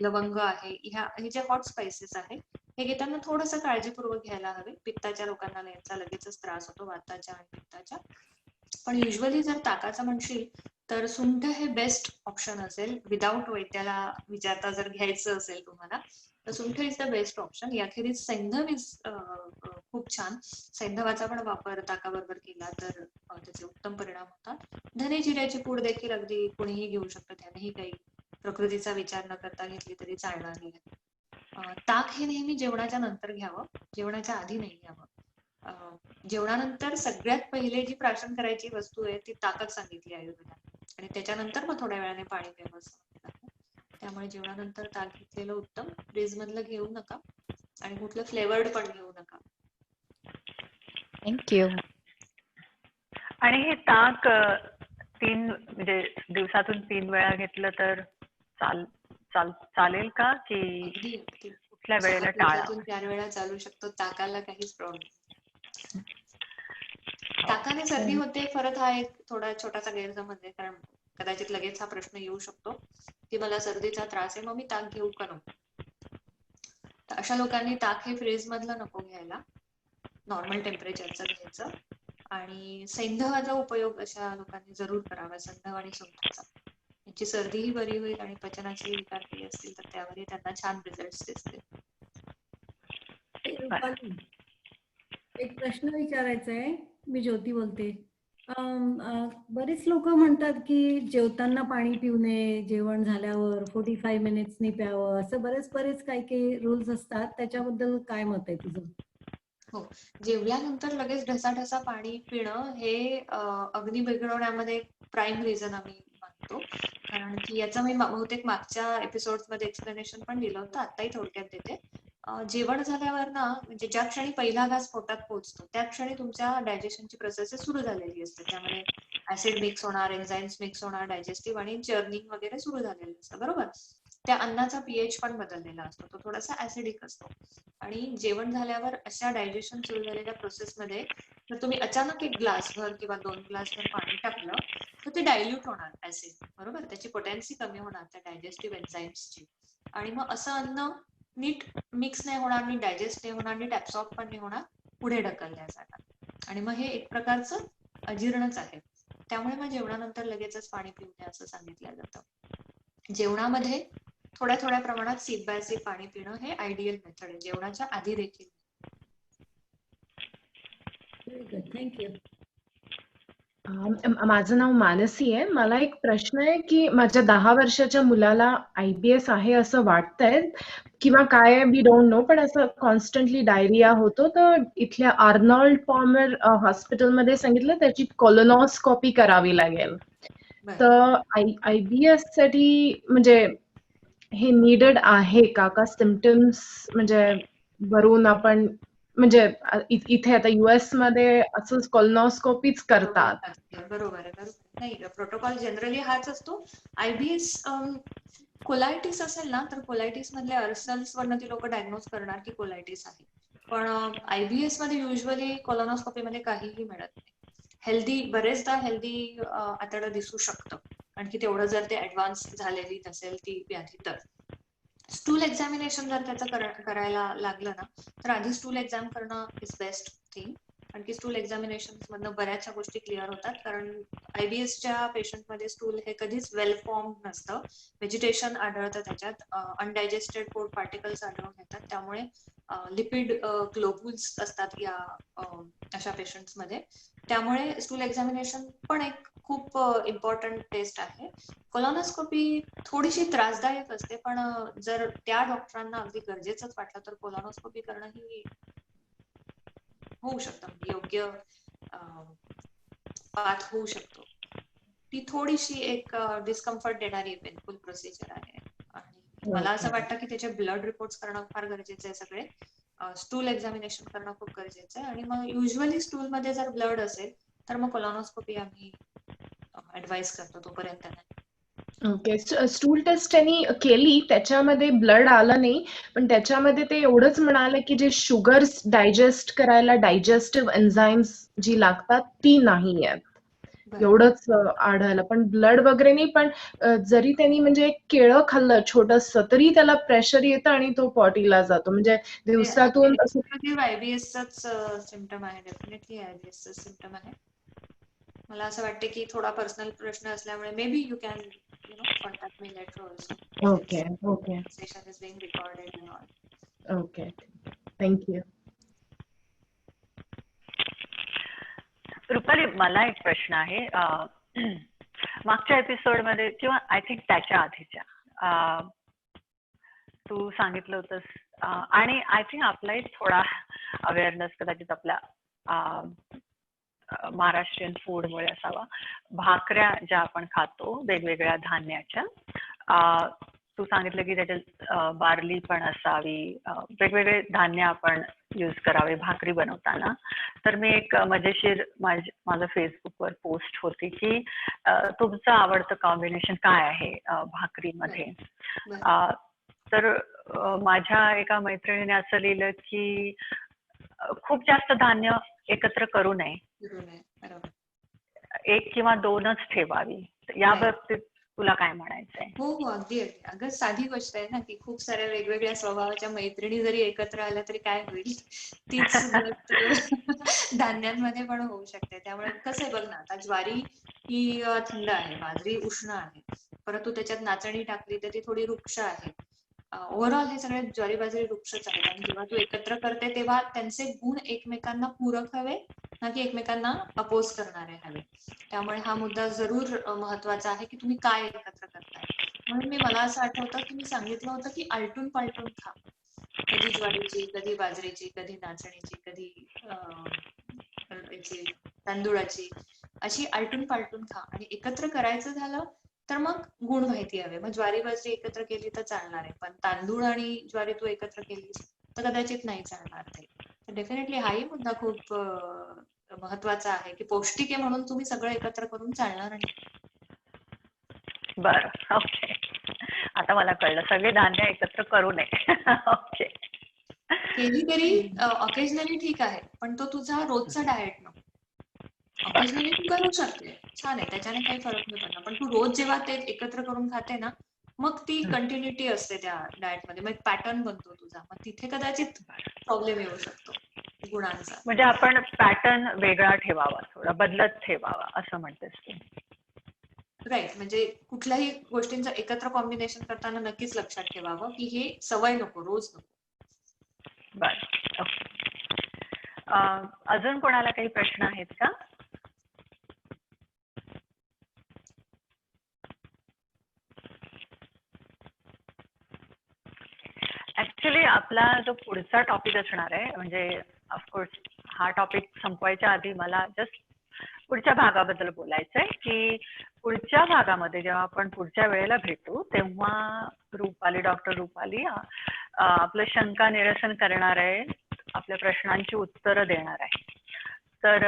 लवंग आहे, हे जे हॉट स्पाइसेस आहे हे घेताना थोडंसं काळजीपूर्वक घ्यायला हवे. पित्ताच्या लोकांना याचा लगेचच त्रास होतो, वाताच्या आणि पित्ताच्या. पण युजली जर ताकाचं म्हणशील तर सुंठ हे बेस्ट ऑप्शन असेल. विदाऊट वैद्याला विचारता जर घ्यायचं असेल तुम्हाला तर सुंठ इज द बेस्ट ऑप्शन. याखेरीज सैंधव इज खूप छान. सैंधवाचा पण वापर ताकाबरोबर केला तर त्याचे उत्तम परिणाम होतात. धने जिऱ्याची पूड देखील अगदी कोणीही घेऊ शकतं, त्यानेही काही प्रकृतीचा विचार न करता घेतली तरी चालणार नाही. ताक हे नेहमी जेवणाच्या नंतर घ्यावं, जेवणाच्या आधी नाही घ्यावं. जेवणानंतर सगळ्यात पहिले जी प्राशन करायची वस्तू आहे ती ताकच सांगितली आयुर्वेदात, आणि त्याच्यानंतर मग थोड्या वेळाने पाणी प्यावं असं म्हटलं आहे. त्यामुळे जेवणानंतर ताक घेतलेलं उत्तम. फ्रीज मधलं घेऊ नका आणि कुठलं फ्लेवर्ड पण घेऊ नका. थँक्यू. आणि हे ताक म्हणजे दिवसातून 3 वेळा घेतलं तर चालेल का, की अगदी अगदी कुठल्या वेळेला टाळावं? दिवसातून 4 वेळा चालू शकतो, ताकाला काहीच प्रॉब्लेम. ताकाने सर्दी होते परत हा एक थोडा छोटासा गैरसमज आहे, कारण कदाचित लगेच हा प्रश्न येऊ शकतो की मला सर्दीचा त्रास आहे मग मी ताक घेऊ का नको. तर अशा लोकांनी ताक हे फ्रीज मधलं नको घ्यायला, नॉर्मल टेम्परेचरचं घ्यायचं. आणि सैंधवाचा उपयोग अशा लोकांनी जरूर करावा, सैंधव आणि सुंठाचा. यांची सर्दीही बरी होईल आणि पचनाचे विकार काही असतील तर त्यावरही त्यांना छान रिझल्ट दिसतील. रुपाली, एक प्रश्न विचारायचा आहे. मी ज्योती बोलते. बरीच लोक म्हणतात की जेवताना पाणी पिऊ नये, जेवण झाल्यावर 45 मिनिट्सनी प्यावं, असं बरेच काही रूल्स असतात. त्याच्याबद्दल काय मत आहे तुझं? हो, जेवल्यानंतर लगेच ढसाढसा पाणी पिणं हे अग्नी बिघडवण्यामध्ये प्राईम रिझन आम्ही मानतो. कारण की याचं मी बहुतेक मागच्या एपिसोड मध्ये एक्सप्लेनेशन पण दिलं होतं, आताही थोडक्यात देते. जेवण झाल्यावर ना, म्हणजे ज्या क्षणी पहिला घास पोटात पोहोचतो त्या क्षणी तुमच्या डायजेशनची प्रोसेस सुरू झालेली असते. त्यामध्ये ऍसिड मिक्स होणार, एन्झाईम्स मिक्स होणार, डायजेस्टिव्ह आणि जर्निंग वगैरे सुरू झालेलं असतं, बरोबर. त्या अन्नाचा पीएच पण बदललेला असतो, तो थोडासा ऍसिडिक असतो. आणि जेवण झाल्यावर अशा डायजेशन सुरू झालेल्या प्रोसेसमध्ये जर तुम्ही अचानक 1 ग्लासभर किंवा 2 ग्लासभर पाणी टाकलं तर ते डायल्यूट होणार ऍसिड, बरोबर. त्याची पोटेन्सी कमी होणार त्या डायजेस्टिव्ह एन्झाईम्सची. आणि मग असं अन्न नीट मिक्स नाही होणार, नीट डायजेस्ट नाही होणार, नीट ऍब्सॉर्ब पण नाही होणार, पुढे ढकलल्या जाणार. आणि मग हे एक प्रकारचं अजीर्णच आहे. त्यामुळे मग जेवणानंतर लगेचच पाणी पिऊ नये असं सांगितलं जातं. जेवणामध्ये थोड्या प्रमाणात सीप बाय सीप पाणी पिणं हे आयडियल मेथड आहे, जेवणाच्या आधी देखील. Very good, thank you. माझं नाव मानसी आहे. मला एक प्रश्न आहे की माझ्या 10 वर्षाच्या मुलाला IBS आहे असं वाटतंय किंवा काय आहे, वी डोंट नो, पण असं कॉन्स्टंटली डायरिया होतो. तर इथल्या आर्नोल्ड पॉमर हॉस्पिटलमध्ये सांगितलं त्याची कोलोनोस्कोपी करावी लागेल. तर IBS साठी म्हणजे हे नीडेड आहे का सिम्पटम्स म्हणजे वरून आपण म्हणजे इथे आता US मध्ये असंच कोलोनोस्कोपीच करतात. बरोबर आहे. नाही, प्रोटोकॉल जनरली हाच असतो. IBS कोलायटिस असेल ना तर कोलायटिस मधले अल्सर्स वरनं ती लोक डायग्नोज करणार की कोलायटिस आहे. पण IBS मध्ये युजली कोलोनोस्कोपी मध्ये काहीही मिळत नाही. बरेचदा हेल्दी आतडं दिसू शकतं, आणखी तेवढं जर ते ऍडव्हान्स झालेली नसेल ती व्याधी तर. स्टूल एक्झामिनेशन जर त्याचं करायला लागलं ना तर आधी स्टूल एक्झाम करणं इज बेस्ट थिंग. कारण की स्टूल एक्झामिनेशन मधनं बऱ्याचशा गोष्टी क्लिअर होतात. कारण IBSच्या पेशंटमध्ये स्टूल हे कधीच वेल फॉर्म नसतं, व्हेजिटेशन आढळतं त्याच्यात, अनडायजेस्टेड फूड पार्टिकल्स आढळून येतात. त्यामुळे लिपिड ग्लोब्युल्स असतात या अशा पेशंट्समध्ये. त्यामुळे स्टूल एक्झामिनेशन पण एक खूप इम्पॉर्टंट टेस्ट आहे. कोलोनोस्कोपी थोडीशी त्रासदायक असते, पण जर त्या डॉक्टरांना अगदी गरजेचंच वाटलं तर कोलोनोस्कोपी करणं ही होऊ शकतं, योग्य पाथ होऊ शकतो. ती थोडीशी एक डिस्कम्फर्ट देणारी पेनफुल प्रोसिजर आहे. आणि मला असं वाटतं की त्याचे ब्लड रिपोर्ट्स करणं फार गरजेचं आहे. सगळे स्टूल एक्झामिनेशन करणं खूप गरजेचं आहे. आणि मग युजली स्टूल मध्ये जर ब्लड असेल तर मग कोलोनोस्कोपी आम्ही ऍडवाइस करतो, तोपर्यंत नाही. ओके, स्टूल टेस्ट त्यांनी केली, त्याच्यामध्ये ब्लड आलं नाही, पण त्याच्यामध्ये ते एवढंच म्हणाले की जे शुगर्स डायजेस्ट करायला डायजेस्टिव्ह एन्झाईम्स जी लागतात ती नाही आहेत. बरं. एवढंच आढळलं. पण ब्लड वगैरे नाही, पण जरी त्यांनी म्हणजे एक केळं खाल्लं छोटंसं, तरी त्याला प्रेशर येतं आणि तो पॉटीला जातो. म्हणजे दिवसातून असं एक्सक्लुझिव्ह आयबीएसचाच सिम्पटम आहे. डेफिनेटली आयबीएसचा सिम्पटम आहे. मला असं वाटतं की थोडा पर्सनल प्रश्न असल्यामुळे may be you can contact me later also. Okay, okay, session is being recorded and all. Okay. Thank you. Rupali, मला एक प्रश्न आहे. मागच्या एपिसोडमध्ये किंवा आय थिंक त्याच्या आधीच्या तू सांगितलं होतंस आणि आय थिंक आपलाही थोडा अवेअरनेस कदाचित आपल्या महाराष्ट्रीयन फूडमुळे असावा. भाकऱ्या ज्या आपण खातो वेगवेगळ्या धान्याच्या, तू सांगितलं की त्याच्यात बार्ली पण असावी, वेगवेगळे धान्य आपण यूज करावे भाकरी बनवताना. तर मी एक मजेशीर माझं फेसबुकवर पोस्ट होती की तुमचं आवडतं कॉम्बिनेशन काय आहे भाकरीमध्ये. तर माझ्या एका मैत्रिणीने असं लिहिलं की खूप जास्त धान्य एकत्र करू नये, एक किंवा दोनच ठेवावी. या बाबतीत तुला काय म्हणायचंय? हो हो, अगदी अगदी. अगं साधी गोष्ट आहे ना की खूप साऱ्या वेगवेगळ्या स्वभावाच्या मैत्रिणी जरी एकत्र आल्या तरी काय होईल, तीच गोष्ट धान्यांमध्ये पण होऊ शकते. त्यामुळे कसं आहे बघ ना, आता ज्वारी ही थंड आहे, बाजरी उष्ण आहे, परंतु त्याच्यात नाचणी टाकली तर ती थोडी रुक्ष आहे. ओव्हरऑल हे सगळे ज्वारी बाजरी वृक्षच आहेत आणि जेव्हा तू एकत्र करते तेव्हा त्यांचे गुण एकमेकांना पूरक हवे, ना की एकमेकांना अपोज करणारे हवे. त्यामुळे हा मुद्दा जरूर महत्वाचा आहे की तुम्ही काय एकत्र करताय. म्हणून मला असं आठवतं की मी सांगितलं होतं की आलटून पालटून खा. कधी ज्वारीची, कधी बाजरीची, कधी नाचणीची, कधी तांदूळाची, अशी आलटून पालटून खा. आणि एकत्र करायचं झालं तर मग गुण माहिती हवे. मग ज्वारी बाजरी एकत्र केली तर चालणार आहे, पण तांदूळ आणि ज्वारी तू एकत्र केली तर कदाचित नाही चालणार ते. तर डेफिनेटली हाही मुद्दा खूप महत्वाचा आहे की पौष्टिक आहे म्हणून तुम्ही सगळं एकत्र करून चालणार नाही. बरं, ओके. आता मला कळलं, सगळे धान्य एकत्र करू नये. ओके. केली तरी ऑकेजनली ठीक आहे, पण तो तुझा रोजचा डाएट नको. ऑकेजनली तू करू शकते, छान आहे, त्याच्याने काही फरक नाही पडणार. पण तू रोज जेव्हा ते एकत्र करून खाते ना, मग ती कंटिन्युटी असते त्या डाएटमध्ये, मग पॅटर्न बनतो तुझा. मग तिथे कदाचित प्रॉब्लेम येऊ शकतो गुणांचा. म्हणजे आपण पॅटर्न वेगळा ठेवावा, थोडा बदलत ठेवावा असं म्हणतेस तू? राईट. म्हणजे कुठल्याही गोष्टींचं एकत्र कॉम्बिनेशन करताना नक्कीच लक्षात ठेवावं की हे सवय नको, रोज नको. बरं, ओके. अजून कोणाला काही प्रश्न आहेत का? ऍक्च्युली आपला जो पुढचा टॉपिक असणार आहे, म्हणजे ऑफकोर्स हा टॉपिक संपवायच्या आधी मला जस्ट पुढच्या भागाबद्दल बोलायचं आहे की पुढच्या भागामध्ये जेव्हा आपण पुढच्या वेळेला भेटू तेव्हा डॉक्टर रुपाली आपलं शंका निरसन करणार आहे, आपल्या प्रश्नांची उत्तरं देणार आहे. तर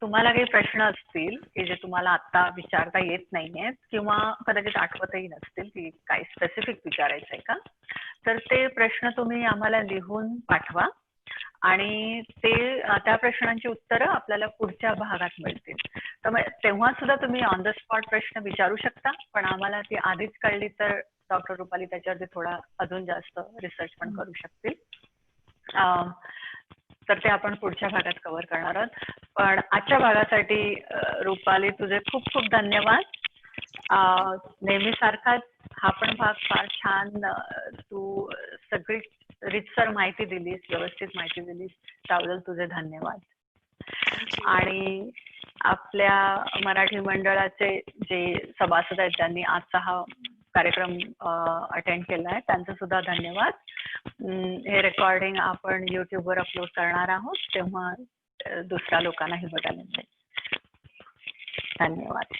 तुम्हाला काही प्रश्न असतील की जे तुम्हाला आता विचारता येत नाहीयेत किंवा कदाचित आठवतही नसतील की काही स्पेसिफिक विचारायचंय का, तर ते प्रश्न तुम्ही आम्हाला लिहून पाठवा आणि त्या प्रश्नांची उत्तरं आपल्याला पुढच्या भागात मिळतील. तर तेव्हा सुद्धा तुम्ही ऑन द स्पॉट प्रश्न विचारू शकता, पण आम्हाला ती आधीच कळली तर डॉक्टर रुपाली त्याच्यावरती थोडा अजून जास्त रिसर्च पण करू शकतील. तर ते आपण पुढच्या भागात कव्हर करणार आहोत. पण आजच्या भागासाठी रुपाली तुझे खूप खूप धन्यवाद. नेहमीसारखाच हा पण भाग फार छान, तू सगळी रितसर माहिती दिलीस, व्यवस्थित माहिती दिलीस, त्याबद्दल तुझे धन्यवाद. आणि आपल्या मराठी मंडळाचे जे सभासद आहेत ज्यांनी आजचा हा कार्यक्रम अटेंड केला आहे त्यांचं सुद्धा धन्यवाद. हे रेकॉर्डिंग आपण युट्यूबवर अपलोड करणार आहोत, तेव्हा दुसऱ्या लोकांनाही बघायला मिळेल. धन्यवाद.